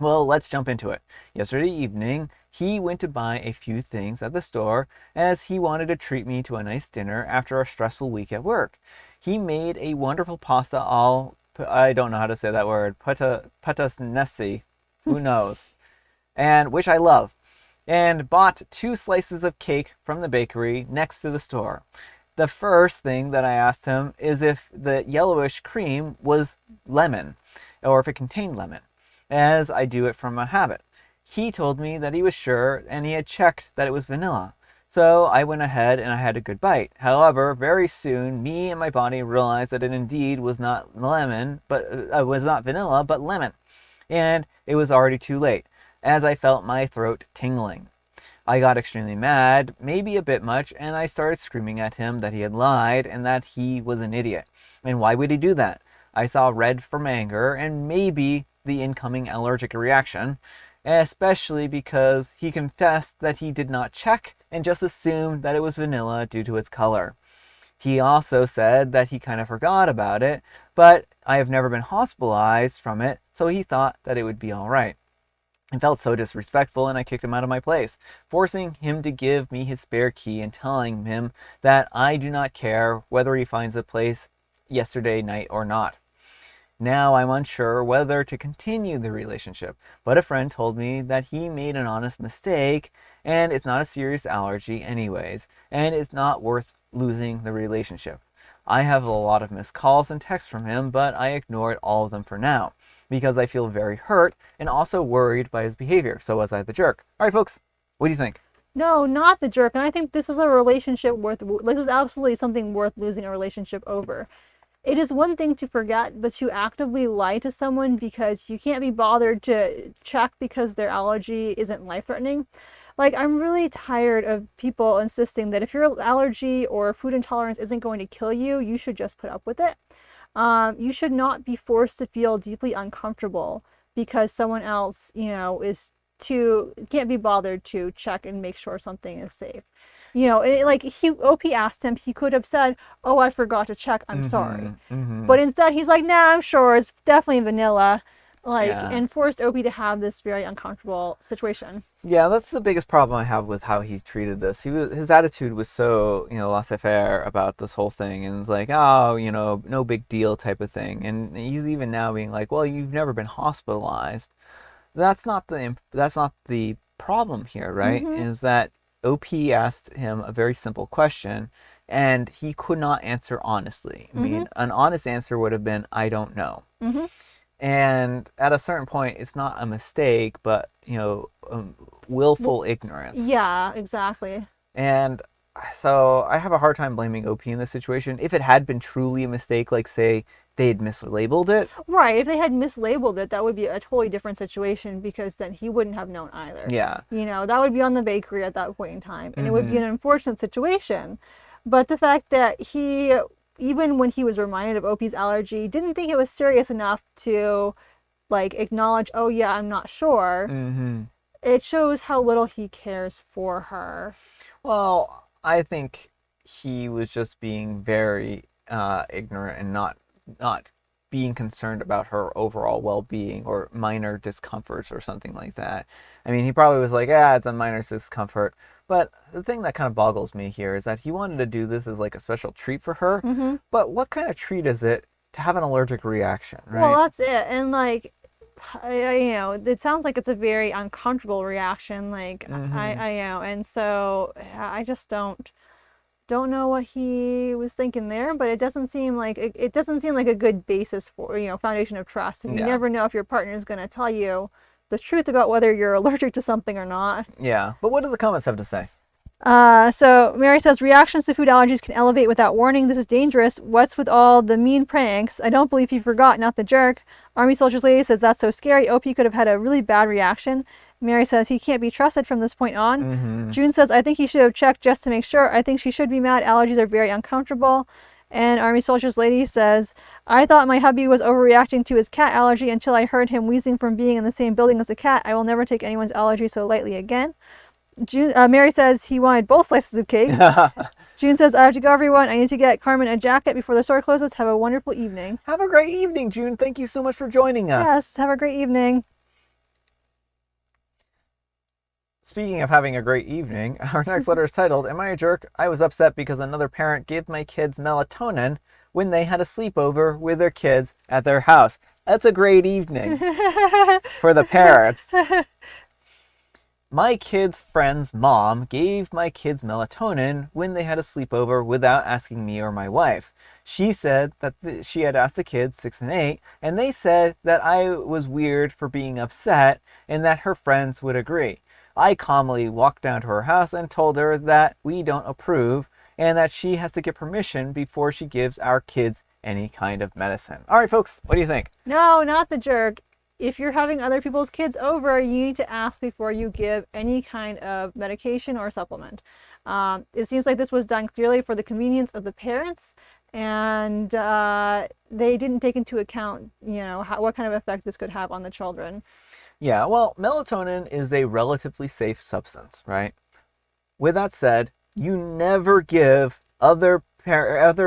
Well, let's jump into it. Yesterday evening, he went to buy a few things at the store as he wanted to treat me to a nice dinner after a stressful week at work. He made a wonderful pasta I don't know how to say that word, patasnesi, who knows, and which I love, and bought 2 slices of cake from the bakery next to the store. The first thing that I asked him is if the yellowish cream was lemon, or if it contained lemon, as I do it from a habit. He told me that he was sure and he had checked that it was vanilla. So I went ahead and I had a good bite. However, very soon, me and my body realized that it indeed was not lemon, but was not vanilla, but lemon. And it was already too late, as I felt my throat tingling. I got extremely mad, maybe a bit much, and I started screaming at him that he had lied and that he was an idiot. And why would he do that? I saw red from anger and maybe the incoming allergic reaction, especially because he confessed that he did not check and just assumed that it was vanilla due to its color. He also said that he kind of forgot about it, but I have never been hospitalized from it, so he thought that it would be alright. I felt so disrespectful and I kicked him out of my place, forcing him to give me his spare key and telling him that I do not care whether he finds the place yesterday night or not. Now I'm unsure whether to continue the relationship, but a friend told me that he made an honest mistake and it's not a serious allergy anyways, and it's not worth losing the relationship. I have a lot of missed calls and texts from him, but I ignored all of them for now because I feel very hurt and also worried by his behavior. So was I the jerk? All right, folks, what do you think? No, not the jerk. And I think this is a relationship this is absolutely something worth losing a relationship over. It is one thing to forget, but to actively lie to someone because you can't be bothered to check because their allergy isn't life-threatening. Like, I'm really tired of people insisting that if your allergy or food intolerance isn't going to kill you, you should just put up with it. You should not be forced to feel deeply uncomfortable because someone else, can't be bothered to check and make sure something is safe. OP asked him, he could have said, "Oh, I forgot to check. I'm sorry." But instead, he's like, "Nah, I'm sure it's definitely vanilla." Yeah. And forced Opie to have this very uncomfortable situation. Yeah, that's the biggest problem I have with how he treated this. His attitude was so, laissez-faire about this whole thing, and it's like, oh, no big deal type of thing. And he's even now being like, well, you've never been hospitalized. That's not the problem here, right? Mm-hmm. Is that OP asked him a very simple question, and he could not answer honestly. I mean, an honest answer would have been, I don't know. Mm-hmm. And at a certain point, it's not a mistake, but willful ignorance. Yeah, exactly. And so I have a hard time blaming OP in this situation. If it had been truly a mistake, like say they had mislabeled it. Right. If they had mislabeled it, that would be a totally different situation because then he wouldn't have known either. Yeah. That would be on the bakery at that point in time. And it would be an unfortunate situation. But the fact that he, even when he was reminded of OP's allergy, didn't think it was serious enough to acknowledge, oh yeah, I'm not sure. It shows how little he cares for her. Well, I think he was just being very ignorant and not being concerned about her overall well-being or minor discomforts or something like that. I mean, he probably was like, yeah, it's a minor discomfort. But the thing that kind of boggles me here is that he wanted to do this as like a special treat for her. But what kind of treat is it to have an allergic reaction, right? Well, that's it. And it sounds like it's a very uncomfortable reaction. And so I just don't know what he was thinking there, but it doesn't seem like a good basis for foundation of trust. And you never know if your partner is going to tell you the truth about whether you're allergic to something or not. Yeah, but what do the comments have to say? So Mary says reactions to food allergies can elevate without warning. This is dangerous. What's with all the mean pranks? I don't believe he forgot, not the jerk. Army Soldiers Lady says that's so scary. OP could have had a really bad reaction. Mary says he can't be trusted from this point on. June says I think he should have checked just to make sure. I think she should be mad. Allergies are very uncomfortable. And Army Soldiers Lady says, I thought my hubby was overreacting to his cat allergy until I heard him wheezing from being in the same building as a cat. I will never take anyone's allergy so lightly again. Mary says he wanted both slices of cake. June says, I have to go, everyone. I need to get Carmen a jacket before the store closes. Have a wonderful evening. Have a great evening, June. Thank you so much for joining us. Yes, have a great evening. Speaking of having a great evening, our next letter is titled, Am I a Jerk? I was upset because another parent gave my kids melatonin when they had a sleepover with their kids at their house. That's a great evening for the parents. My kid's friend's mom gave my kids melatonin when they had a sleepover without asking me or my wife. She said that she had asked the kids 6 and 8, and they said that I was weird for being upset and that her friends would agree. I calmly walked down to her house and told her that we don't approve and that she has to get permission before she gives our kids any kind of medicine. All right, folks, what do you think? No, not the jerk. If you're having other people's kids over, you need to ask before you give any kind of medication or supplement. It seems like this was done clearly for the convenience of the parents, and they didn't take into account, what kind of effect this could have on the children. Yeah, well, melatonin is a relatively safe substance, right? With that said, you never give other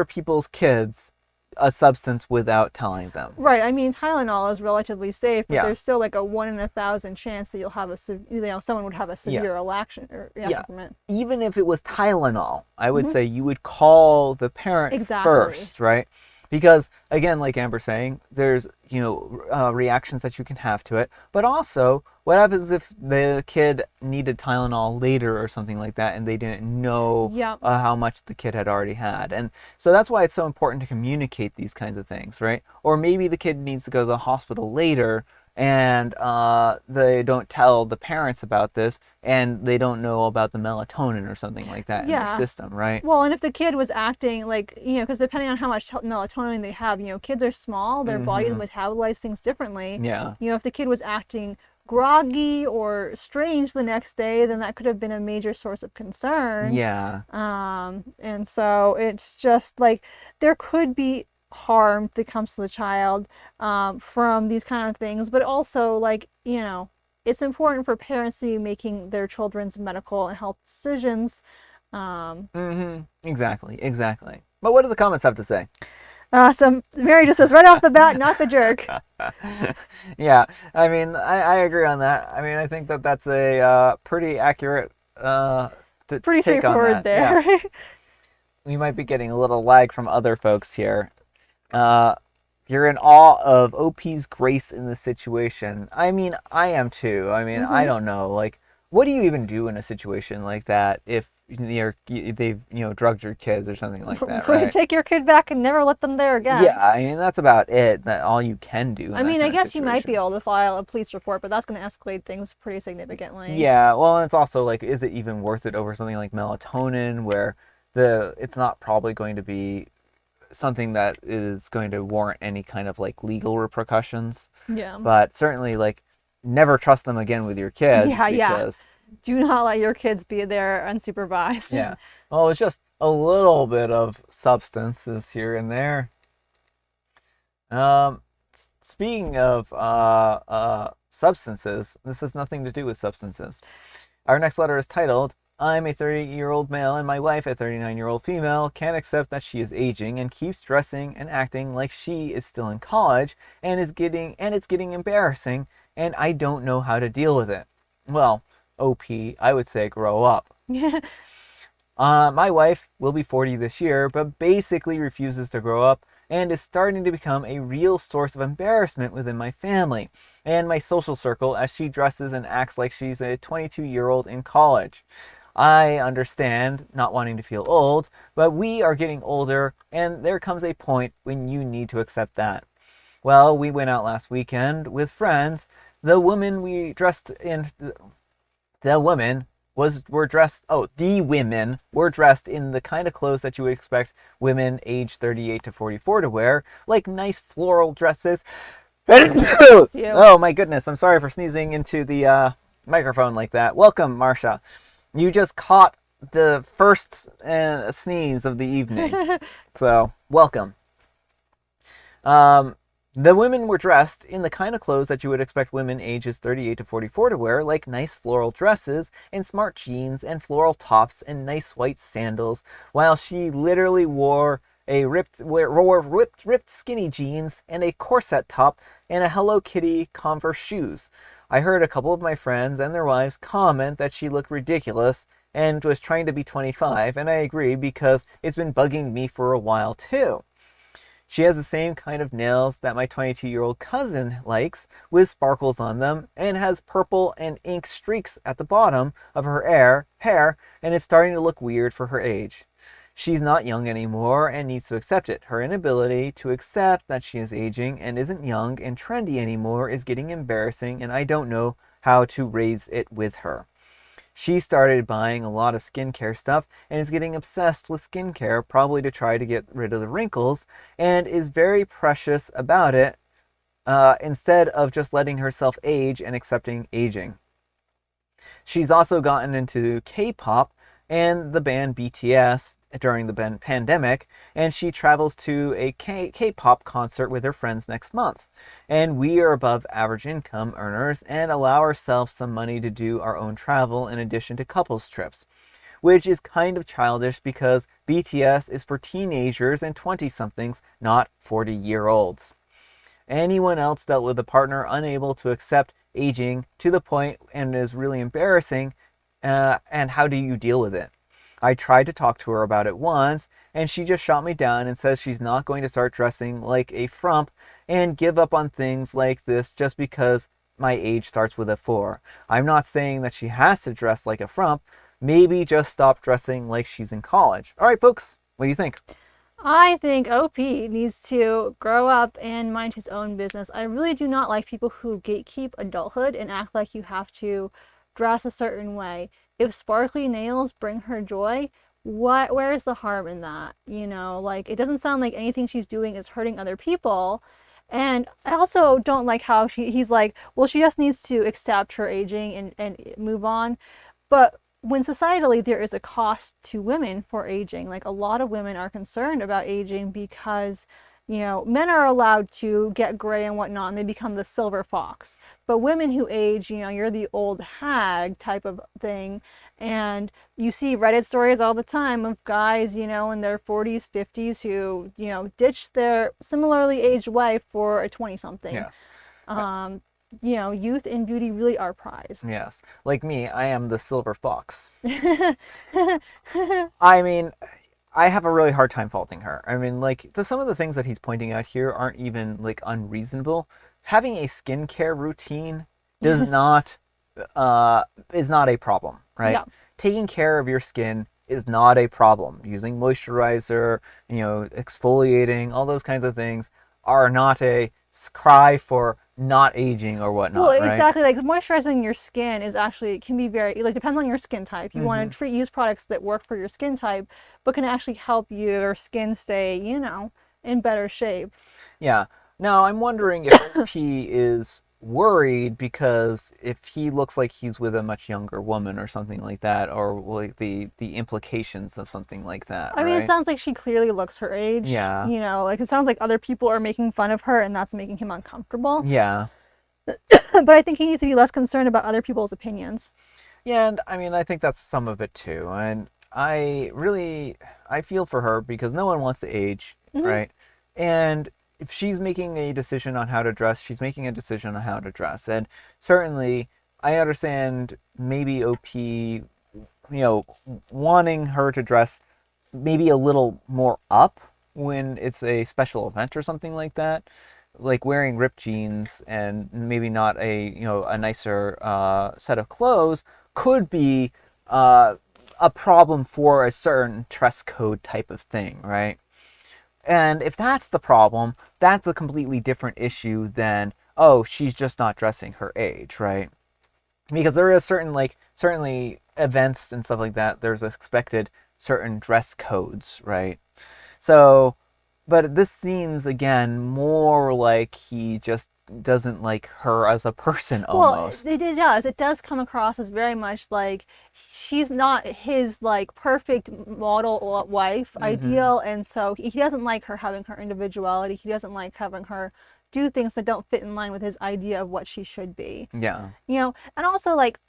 people's kids a substance without telling them. Right. I mean, Tylenol is relatively safe, but Yeah. there's still like a 1 in 1,000 chance that you'll have someone would have a severe reaction from it. Even if it was Tylenol, I would say you would call the parent Exactly. first, right? Because again, like Amber's saying, there's reactions that you can have to it, but also what happens if the kid needed Tylenol later or something like that, and they didn't know Yep. how much the kid had already had, and so that's why it's so important to communicate these kinds of things, right? Or maybe the kid needs to go to the hospital later, and they don't tell the parents about this, and they don't know about the melatonin or something like that in their Yeah. system, right? Well, and if the kid was acting like, because depending on how much melatonin they have, kids are small, their bodies Mm-hmm. metabolize things differently. Yeah. If the kid was acting groggy or strange the next day, then that could have been a major source of concern. Yeah. And so it's just like there could be harm that comes to the child from these kind of things, but also like, it's important for parents to be making their children's medical and health decisions. Um, Mm-hmm. Exactly. Exactly. But what do the comments have to say? so Mary just says right off the bat, not the jerk. Yeah. I mean, I agree on that. I mean, I think that that's a pretty accurate Pretty take on straightforward that. Yeah. there. We might be getting a little lag from other folks here. Uh, you're in awe of OP's grace in this situation. I mean, I am too. I mean, I hmm don't know. Like, what do you even do in a situation like that if they've drugged your kids or something like that, right? Take your kid back and never let them there again. Yeah, I mean that's about it. That all you can do in I that mean, I kind of guess you might be situation. able to file a police report, but that's going to escalate things pretty significantly. Yeah, well, it's also like, is it even worth it over something like melatonin, where it's not probably going to be something that is going to warrant any kind of like legal repercussions, Yeah. but certainly like never trust them again with your kids Yeah, yeah. because Do not let your kids be there unsupervised. yeah, well, it's just a little bit of substances here and there. Um, Speaking of substances, this has nothing to do with substances. Our next letter is titled, I'm a 30-year-old male and my wife, a 39-year-old female, can't accept that she is aging and keeps dressing and acting like she is still in college and it's getting embarrassing and I don't know how to deal with it. Well, OP, I would say grow up. My wife will be 40 this year, but basically refuses to grow up and is starting to become a real source of embarrassment within my family and my social circle as she dresses and acts like she's a 22-year-old in college. I understand not wanting to feel old, but we are getting older and there comes a point when you need to accept that. Well, we went out last weekend with friends. The woman we dressed in the women were dressed the women were dressed in the kind of clothes that you would expect women age 38 to 44 to wear, like nice floral dresses. You. Oh my goodness, I'm sorry for sneezing into the microphone like that. Welcome, Marsha. You just caught the first sneeze of the evening, so welcome. um the women were dressed in the kind of clothes that you would expect women ages 38 to 44 to wear, like nice floral dresses and smart jeans and floral tops and nice white sandals, while she literally wore ripped skinny jeans and a corset top and a Hello Kitty Converse shoes. I heard a couple of my friends and their wives comment that she looked ridiculous and was trying to be 25, and I agree because it's been bugging me for a while too. She has the same kind of nails that my 22-year-old cousin likes, with sparkles on them, and has purple and ink streaks at the bottom of her hair, and it's starting to look weird for her age. She's not young anymore and needs to accept it. Her inability to accept that she is aging and isn't young and trendy anymore is getting embarrassing, and I don't know how to raise it with her. She started buying a lot of skincare stuff and is getting obsessed with skincare, probably to try to get rid of the wrinkles, and is very precious about it instead of just letting herself age and accepting aging. She's also gotten into K-pop and the band BTS during the pandemic, and she travels to a K-pop concert with her friends next month. And we are above average income earners and allow ourselves some money to do our own travel in addition to couples trips, which is kind of childish because BTS is for teenagers and 20-somethings, not 40-year-olds. Anyone else dealt with a partner unable to accept aging to the point and is really embarrassing, and how do you deal with it? I tried to talk to her about it once, and she just shot me down and says she's not going to start dressing like a frump and give up on things like this just because my age starts with a 4. I'm not saying that she has to dress like a frump. Maybe just stop dressing like she's in college. All right, folks, what do you think? I think OP needs to grow up and mind his own business. I really do not like people who gatekeep adulthood and act like you have to dress a certain way. If sparkly nails bring her joy, where's the harm in that? You know, like it doesn't sound like anything she's doing is hurting other people. And I also don't like how he's like, well, she just needs to accept her aging and move on. But when societally there is a cost to women for aging, like a lot of women are concerned about aging because, you know, men are allowed to get gray and whatnot and they become the silver fox. But women who age, you know, you're the old hag type of thing. And you see Reddit stories all the time of guys, you know, in their 40s, 50s who, you know, ditch their similarly aged wife for a 20 something. Yes. You know, youth and beauty really are prized. Yes. Like me, I am the silver fox. I mean, I have a really hard time faulting her. I mean, like, some of the things that he's pointing out here aren't even, like, unreasonable. Having a skincare routine does not, is not a problem, right? Yeah. Taking care of your skin is not a problem. Using moisturizer, you know, exfoliating, all those kinds of things are not a cry for not aging or whatnot, Well, right? exactly. Like moisturizing your skin is actually, it can be very, like, depends on your skin type. You want to use products that work for your skin type, but can actually help your skin stay, you know, in better shape. Yeah. Now, I'm wondering if he is worried because if he looks like he's with a much younger woman or something like that, or like the implications of something like that, I mean, it right? sounds like she clearly looks her age. Yeah. You know, like it sounds like other people are making fun of her and that's making him uncomfortable. Yeah. But I think he needs to be less concerned about other people's opinions. Yeah, and I mean, I think that's some of it too. And I feel for her because no one wants to age, right? And if she's making a decision on how to dress, she's making a decision on how to dress. And certainly, I understand maybe OP, you know, wanting her to dress maybe a little more up when it's a special event or something like that, like wearing ripped jeans and maybe not a nicer set of clothes could be a problem for a certain dress code type of thing, right? And if that's the problem, that's a completely different issue than, oh, she's just not dressing her age, right? Because there is certainly events and stuff like that, there's expected certain dress codes, right? So, but this seems again more like he just doesn't like her as a person almost. Well, it does. It does come across as very much like she's not his like perfect model wife ideal, and so he doesn't like her having her individuality. He doesn't like having her do things that don't fit in line with his idea of what she should be. Yeah. You know, and also like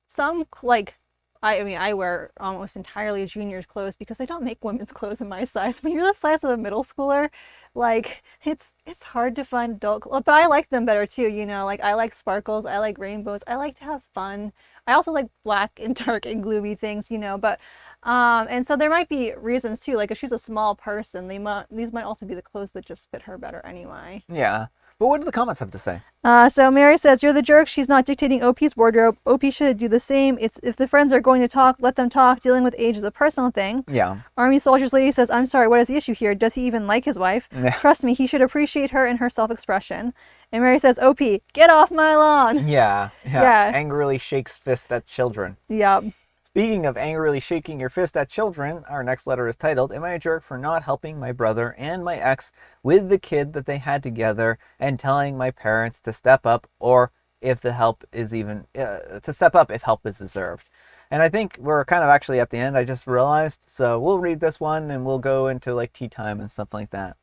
some like I mean, I wear almost entirely juniors' clothes because they don't make women's clothes in my size. When you're the size of a middle schooler, like it's hard to find adult clothes. But I like them better too, you know. Like I like sparkles, I like rainbows, I like to have fun. I also like black and dark and gloomy things, you know. But and so there might be reasons too. Like if she's a small person, these might also be the clothes that just fit her better anyway. Yeah. But what do the comments have to say? So Mary says, "You're the jerk. She's not dictating OP's wardrobe. OP should do the same. It's if the friends are going to talk, let them talk. Dealing with age is a personal thing." Yeah. Army Soldiers Lady says, "I'm sorry. What is the issue here? Does he even like his wife? Trust me, he should appreciate her and her self-expression." And Mary says, "OP, get off my lawn." Yeah. Yeah. Angrily shakes fist at children. Yep. Speaking of angrily shaking your fist at children, our next letter is titled, "Am I a jerk for not helping my brother and my ex with the kid that they had together and telling my parents to step up or if the help is even, to step up if help is deserved?" And I think we're kind of actually at the end, I just realized. So we'll read this one and we'll go into like tea time and stuff like that.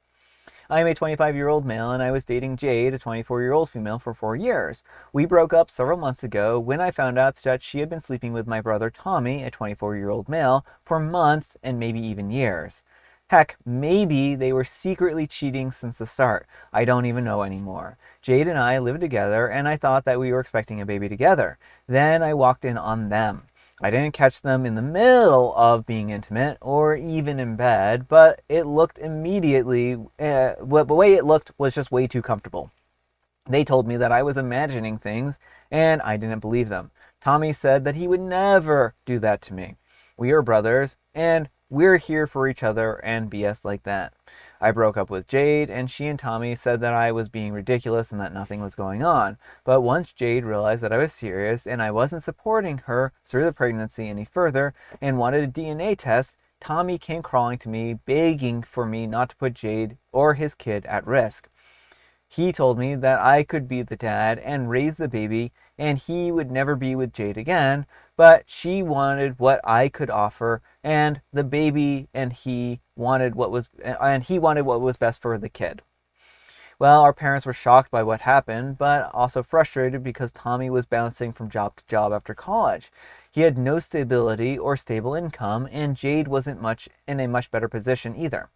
"I'm a 25-year-old male and I was dating Jade, a 24-year-old female, for 4 years. We broke up several months ago when I found out that she had been sleeping with my brother Tommy, a 24-year-old male, for months and maybe even years. Heck, maybe they were secretly cheating since the start. I don't even know anymore. Jade and I lived together and I thought that we were expecting a baby together. Then I walked in on them. I didn't catch them in the middle of being intimate or even in bed, but it looked immediately, the way it looked was just way too comfortable. They told me that I was imagining things, and I didn't believe them. Tommy said that he would never do that to me. We are brothers, and we're here for each other and BS like that. I broke up with Jade, and she and Tommy said that I was being ridiculous and that nothing was going on. But once Jade realized that I was serious and I wasn't supporting her through the pregnancy any further and wanted a DNA test, Tommy came crawling to me, begging for me not to put Jade or his kid at risk. He told me that I could be the dad and raise the baby, and he would never be with Jade again, but she wanted what I could offer, and the baby and he wanted what was best for the kid. Well, our parents were shocked by what happened, but also frustrated because Tommy was bouncing from job to job after college. He had no stability or stable income, and Jade wasn't much in a much better position either.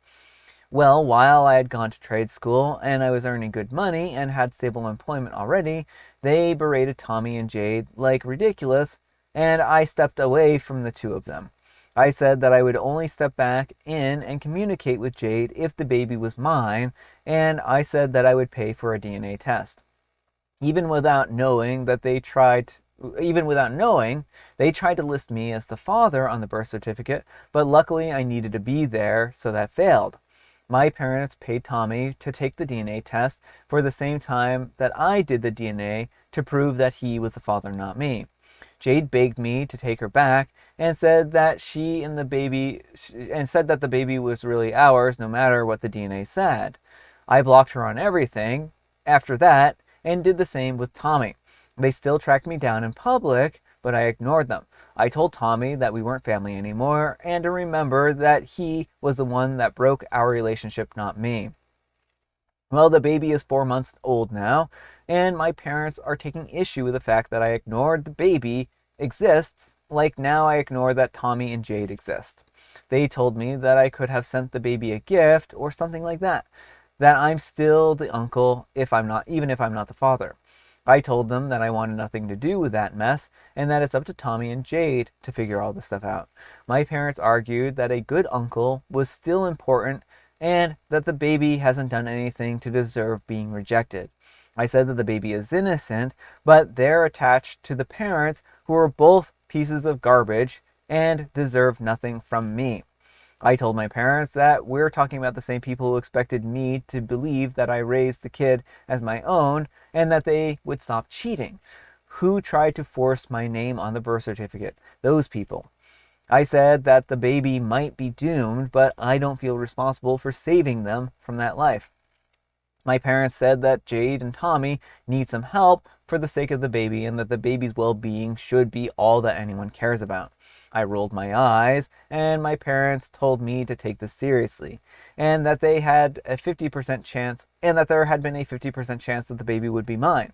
Well, while I had gone to trade school and I was earning good money and had stable employment already, they berated Tommy and Jade like ridiculous, and I stepped away from the two of them. I said that I would only step back in and communicate with Jade if the baby was mine, and I said that I would pay for a DNA test. Even without knowing, they tried to list me as the father on the birth certificate, but luckily I needed to be there, so that failed. My parents paid Tommy to take the DNA test for the same time that I did the DNA to prove that he was the father, not me. Jade begged me to take her back and said that the baby was really ours no matter what the DNA said. I blocked her on everything after that and did the same with Tommy. They still tracked me down in public, but I ignored them. I told Tommy that we weren't family anymore and to remember that he was the one that broke our relationship, not me. Well, the baby is 4 months old now, and my parents are taking issue with the fact that I ignored the baby exists, like now I ignore that Tommy and Jade exist. They told me that I could have sent the baby a gift or something like that, that I'm still the uncle even if I'm not the father. I told them that I wanted nothing to do with that mess and that it's up to Tommy and Jade to figure all this stuff out. My parents argued that a good uncle was still important and that the baby hasn't done anything to deserve being rejected. I said that the baby is innocent, but they're attached to the parents who are both pieces of garbage and deserve nothing from me. I told my parents that we're talking about the same people who expected me to believe that I raised the kid as my own and that they would stop cheating. Who tried to force my name on the birth certificate? Those people. I said that the baby might be doomed, but I don't feel responsible for saving them from that life. My parents said that Jade and Tommy need some help for the sake of the baby and that the baby's well-being should be all that anyone cares about. I rolled my eyes, and my parents told me to take this seriously, and that they had a 50% chance, and that there had been a 50% chance that the baby would be mine.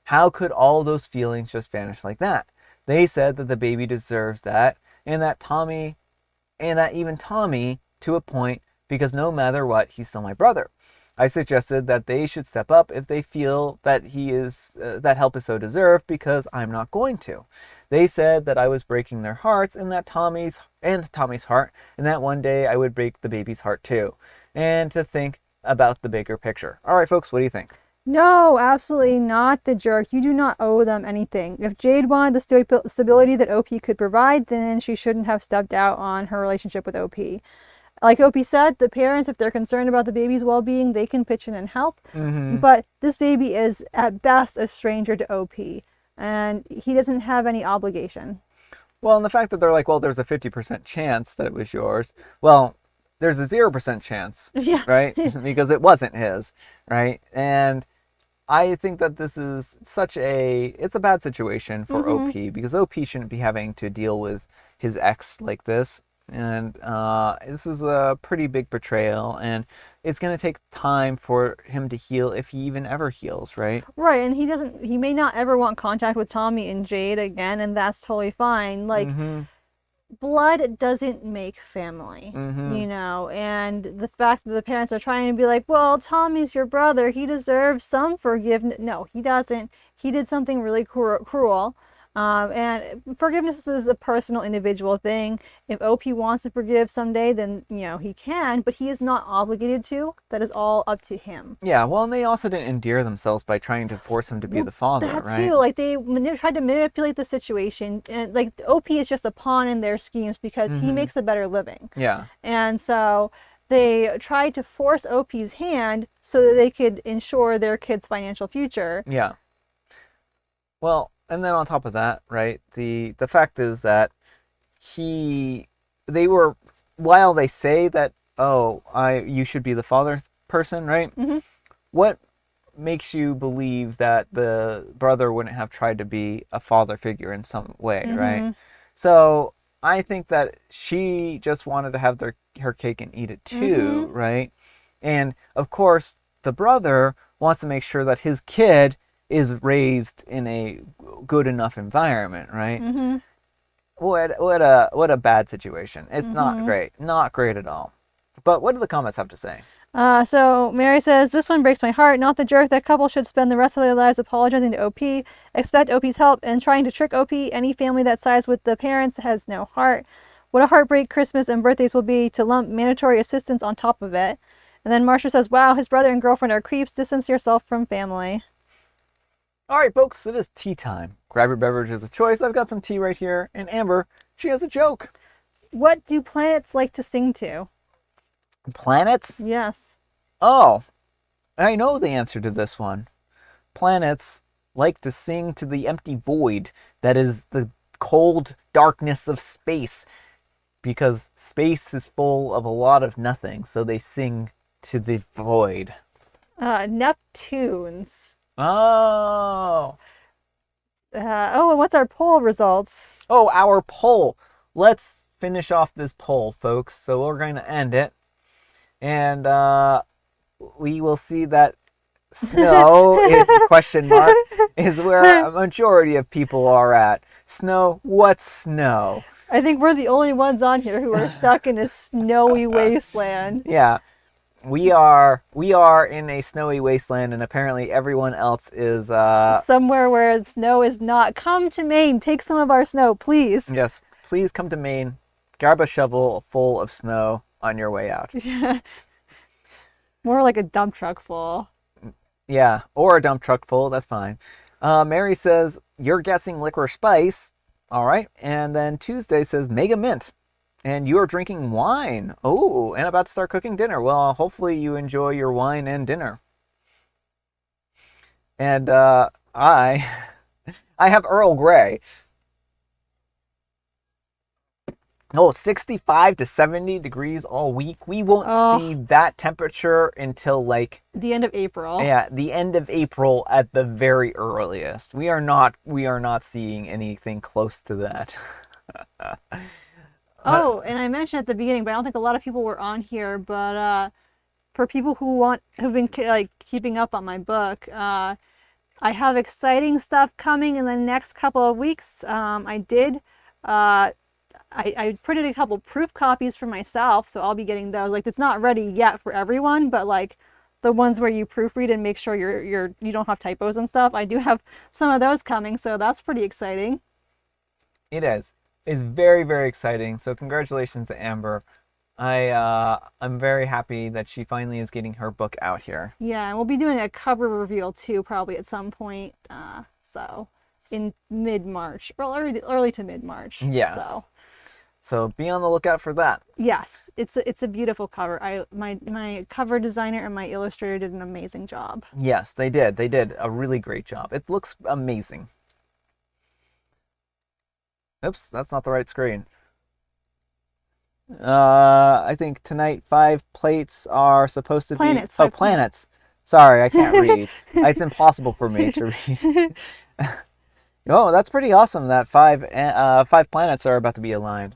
How could all those feelings just vanish like that? They said that the baby deserves that, and that even Tommy, to a point, because no matter what, he's still my brother. I suggested that they should step up if they feel that that help is so deserved, because I'm not going to. They said that I was breaking their hearts and Tommy's heart, and that one day I would break the baby's heart too. And to think about the bigger picture. All right, folks, what do you think? No, absolutely not the jerk. You do not owe them anything. If Jade wanted the stability that OP could provide, then she shouldn't have stepped out on her relationship with OP. Like OP said, the parents, if they're concerned about the baby's well-being, they can pitch in and help. Mm-hmm. But this baby is, at best, a stranger to OP. And he doesn't have any obligation. Well, and the fact that they're like, well, there's a 50% chance that it was yours. Well, there's a 0% chance, Yeah. right? Because it wasn't his, right? And I think that this is it's a bad situation for OP, because OP shouldn't be having to deal with his ex like this. And this is a pretty big betrayal, and it's going to take time for him to heal, if he even ever heals, right? Right, and he may not ever want contact with Tommy and Jade again, and that's totally fine. Like, blood doesn't make family, and the fact that the parents are trying to be like, well, Tommy's your brother, he deserves some forgiveness. No, he doesn't. He did something really cruel. And forgiveness is a personal, individual thing. If OP wants to forgive someday, then he can, but he is not obligated to. That is all up to him. Yeah, well, and they also didn't endear themselves by trying to force him to be Well, the father, that right? too. Like they tried to manipulate the situation, and like OP is just a pawn in their schemes because he Mm-hmm. makes a better living. Yeah, And so they tried to force OP's hand so that they could ensure their kid's financial future. yeah. Well, and then on top of that, right? The fact is that he, they were, while they say that, oh, you should be the father person, right? Hmm. What makes you believe that the brother wouldn't have tried to be a father figure in some way, right? Hmm. So I think that she just wanted to have her cake and eat it Hmm. too, right? And of course, the brother wants to make sure that his kid is raised in a good enough environment, right? Hmm. What a bad situation. It's not Hmm. great. Not great at all. But what do the comments have to say? So Mary says, "This one breaks my heart. Not the jerk. That couple should spend the rest of their lives apologizing to OP, expect OP's help, and trying to trick OP. Any family that sides with the parents has no heart. What a heartbreak Christmas and birthdays will be to lump mandatory assistance on top of it." And then Marsha says, "Wow, his brother and girlfriend are creeps. Distance yourself from family." All right, folks, it is tea time. Grab your beverages of choice. I've got some tea right here. And Amber, she has a joke. What do planets like to sing to? Planets? Yes. Oh, I know the answer to this one. Planets like to sing to the empty void that is the cold darkness of space, because space is full of a lot of nothing, so they sing to the void. Neptunes. Oh. And what's our poll results? Oh, our poll. Let's finish off this poll, folks. So we're going to end it. And we will see that snow is question mark is where a majority of people are at. Snow, what's snow? I think we're the only ones on here who are stuck in a snowy wasteland. Yeah, we are in a snowy wasteland, and apparently everyone else is Somewhere where snow is not. Come to Maine. Take some of our snow, please. yes, please come to Maine. Grab a shovel full of snow on your way out. More like a dump truck full. Yeah, or a dump truck full, that's fine. Mary says, you're guessing licorice spice. All right. And then Tuesday says mega mint. And you're drinking wine. Oh, and about to start cooking dinner. Well, hopefully you enjoy your wine and dinner. And I I have Earl Grey. Oh, 65 to 70 degrees all week. We won't see Oh, that temperature until like, the end of April. yeah, the end of April at the very earliest. We are not seeing anything close to that. Oh, and I mentioned at the beginning, but I don't think a lot of people were on here. But for people who've been like keeping up on my book, I have exciting stuff coming in the next couple of weeks. I did. I printed a couple proof copies for myself, so I'll be getting those. Like it's not ready yet for everyone, but like the ones where you proofread and make sure you don't have typos and stuff. I do have some of those coming, so that's pretty exciting. It is. It's very, very exciting. So congratulations to Amber. I'm very happy that she finally is getting her book out here. Yeah, and we'll be doing a cover reveal too, probably at some point. So in mid-March, or early to mid-March. Yes. So be on the lookout for that. Yes, it's a beautiful cover. My cover designer and my illustrator did an amazing job. Yes, they did. They did a really great job. It looks amazing. Oops, that's not the right screen. I think tonight 5 plates are supposed to Planets. be. Oh, 5 planets. planets. Sorry, I can't read. It's impossible for me to read. Oh, that's pretty awesome that 5 planets are about to be aligned.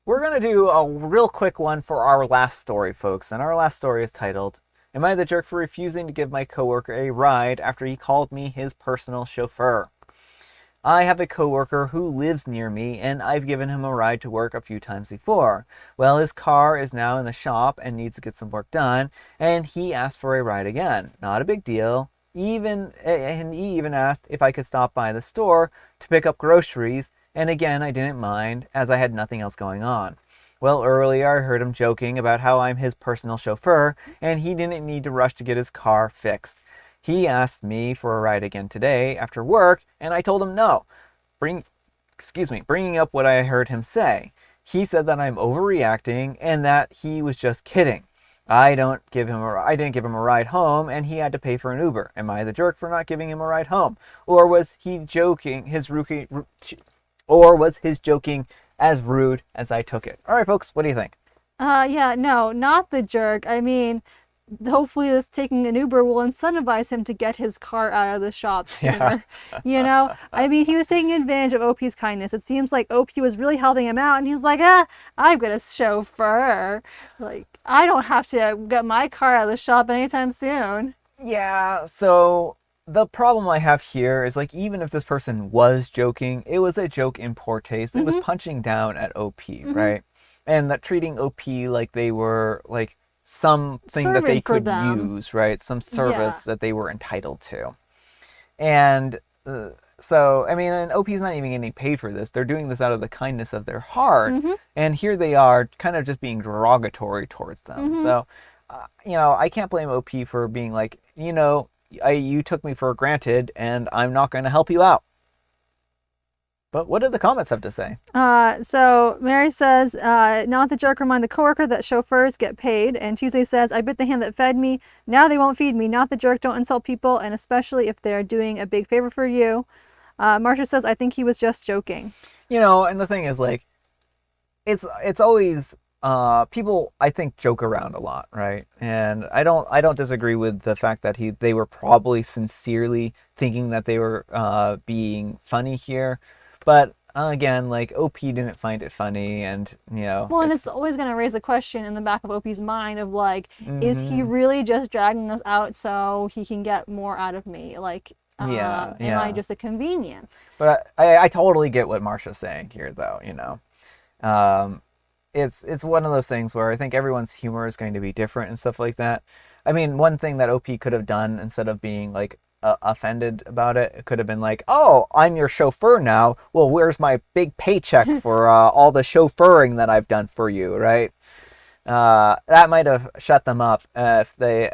We're going to do a real quick one for our last story, folks. And our last story is titled, Am I the Jerk for Refusing to Give My Coworker a Ride After He Called Me His Personal Chauffeur? I have a coworker who lives near me, and I've given him a ride to work a few times before. Well, his car is now in the shop and needs to get some work done, and he asked for a ride again. Not a big deal. And he even asked if I could stop by the store to pick up groceries, and again I didn't mind as I had nothing else going on. Well, earlier I heard him joking about how I'm his personal chauffeur and he didn't need to rush to get his car fixed. He asked me for a ride again today after work, and I told him no. Bringing up what I heard him say. He said that I'm overreacting and that he was just kidding. I didn't give him a ride home, and he had to pay for an Uber. Am I the jerk for not giving him a ride home, or was he joking? Or was his joking as rude as I took it? All right, folks, what do you think? Yeah, no, not the jerk. I mean, hopefully this taking an Uber will incentivize him to get his car out of the shop Yeah. sooner. You know, I mean, he was taking advantage of OP's kindness. It seems like OP was really helping him out, and he's like, I've got a chauffeur. Like, I don't have to get my car out of the shop anytime soon. Yeah, so the problem I have here is like even if this person was joking, it was a joke in poor taste. It was punching down at OP, right? And that treating OP like they were like something that they Serving for could them. use, right? Some service Yeah. that they were entitled to. And so, I mean, and OP's not even getting paid for this. They're doing this out of the kindness of their heart. And here they are kind of just being derogatory towards them. So, I can't blame OP for being like, you took me for granted and I'm not going to help you out. But what did the comments have to say? So Mary says, not the jerk, remind the coworker that chauffeurs get paid. And Tuesday says, I bit the hand that fed me. Now they won't feed me. Not the jerk, don't insult people, and especially if they're doing a big favor for you. Marcia says, I think he was just joking. And the thing is like, it's always people I think joke around a lot, right? And I don't disagree with the fact that they were probably sincerely thinking that they were being funny here, but again, like OP didn't find it funny, and Well, and it's always going to raise the question in the back of OP's mind of like, is he Mhm. really just dragging us out so he can get more out of me? Like, Yeah, am I yeah. just a convenience? But I totally get what Marsha's saying here, though. Um, it's one of those things where I think everyone's humor is going to be different and stuff like that. I mean, one thing that OP could have done instead of being like offended about it, it could have been like, "Oh, I'm your chauffeur now. Well, where's my big paycheck for all the chauffeuring that I've done for you?" Right? That might have shut them up if they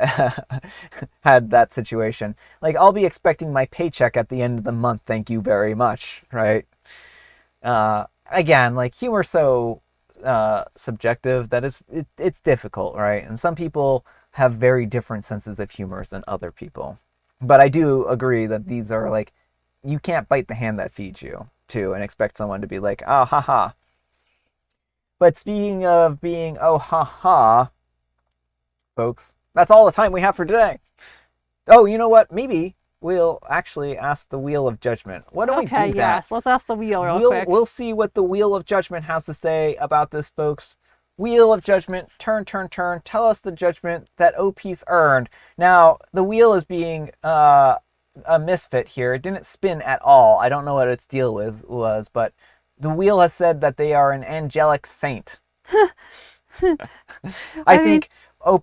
had that situation. Like, I'll be expecting my paycheck at the end of the month. Thank you very much. Right? Again, like humor's so subjective that it's difficult, right? And some people have very different senses of humor than other people. But I do agree that these are like, you can't bite the hand that feeds you too and expect someone to be like, oh, ha ha. But speaking of being oh, ha ha, folks, that's all the time we have for today. Oh, you know what? Maybe we'll actually ask the Wheel of Judgment. Why don't we Okay, do that? yes. Let's ask the wheel real We'll quick. we'll see what the Wheel of Judgment has to say about this, folks. Wheel of Judgment, turn, turn, turn. Tell us the judgment that OP's earned. Now, the wheel is being a misfit here. It didn't spin at all. I don't know what its deal was, but the wheel has said that they are an angelic saint. I mean, think I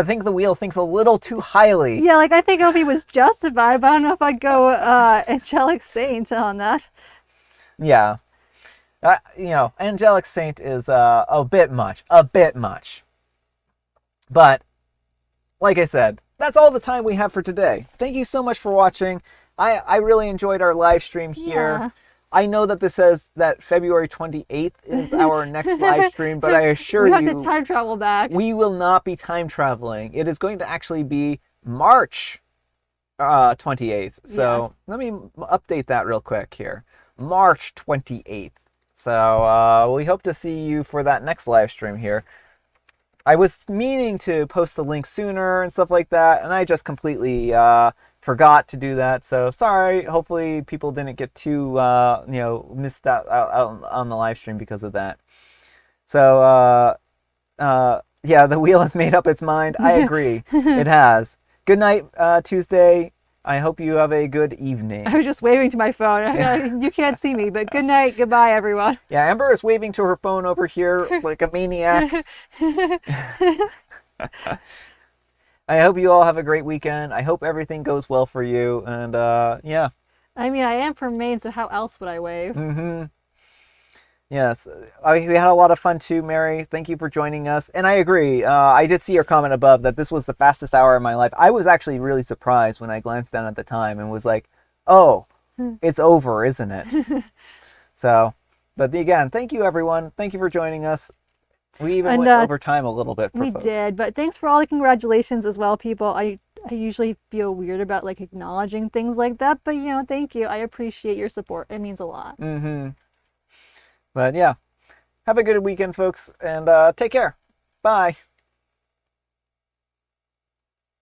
think the wheel thinks a little too highly. yeah, like I think OP was justified, but I don't know if I'd go angelic saint on that. Yeah. Angelic Saint is a bit much. But, like I said, that's all the time we have for today. Thank you so much for watching. I really enjoyed our live stream here. Yeah. I know that this says that February 28th is our next live stream, but I assure We have you, to time travel back. we will not be time traveling. It is going to actually be March 28th. So let me update that real quick here. March 28th. So we hope to see you for that next live stream here. I was meaning to post the link sooner and stuff like that, and I just completely forgot to do that. So sorry. Hopefully people didn't get too missed out on the live stream because of that. So yeah, the wheel has made up its mind. I agree. It has. Good night, Tuesday. I hope you have a good evening. I was just waving to my phone. You can't see me, but good night, goodbye, everyone. Yeah, Amber is waving to her phone over here like a maniac. I hope you all have a great weekend. I hope everything goes well for you. And yeah. I mean, I am from Maine, so how else would I wave? Mm-hmm. Yes, we had a lot of fun too, Mary. Thank you for joining us. And I agree. I did see your comment above that this was the fastest hour of my life. I was actually really surprised when I glanced down at the time and was like, "Oh, it's over, isn't it?" So, but again, thank you everyone. Thank you for joining us. We even And went over time a little bit for we folks. did, but thanks for all the congratulations as well, people. I usually feel weird about like acknowledging things like that, but thank you. I appreciate your support. It means a lot. Mm-hmm. But yeah, have a good weekend, folks, and take care. Bye.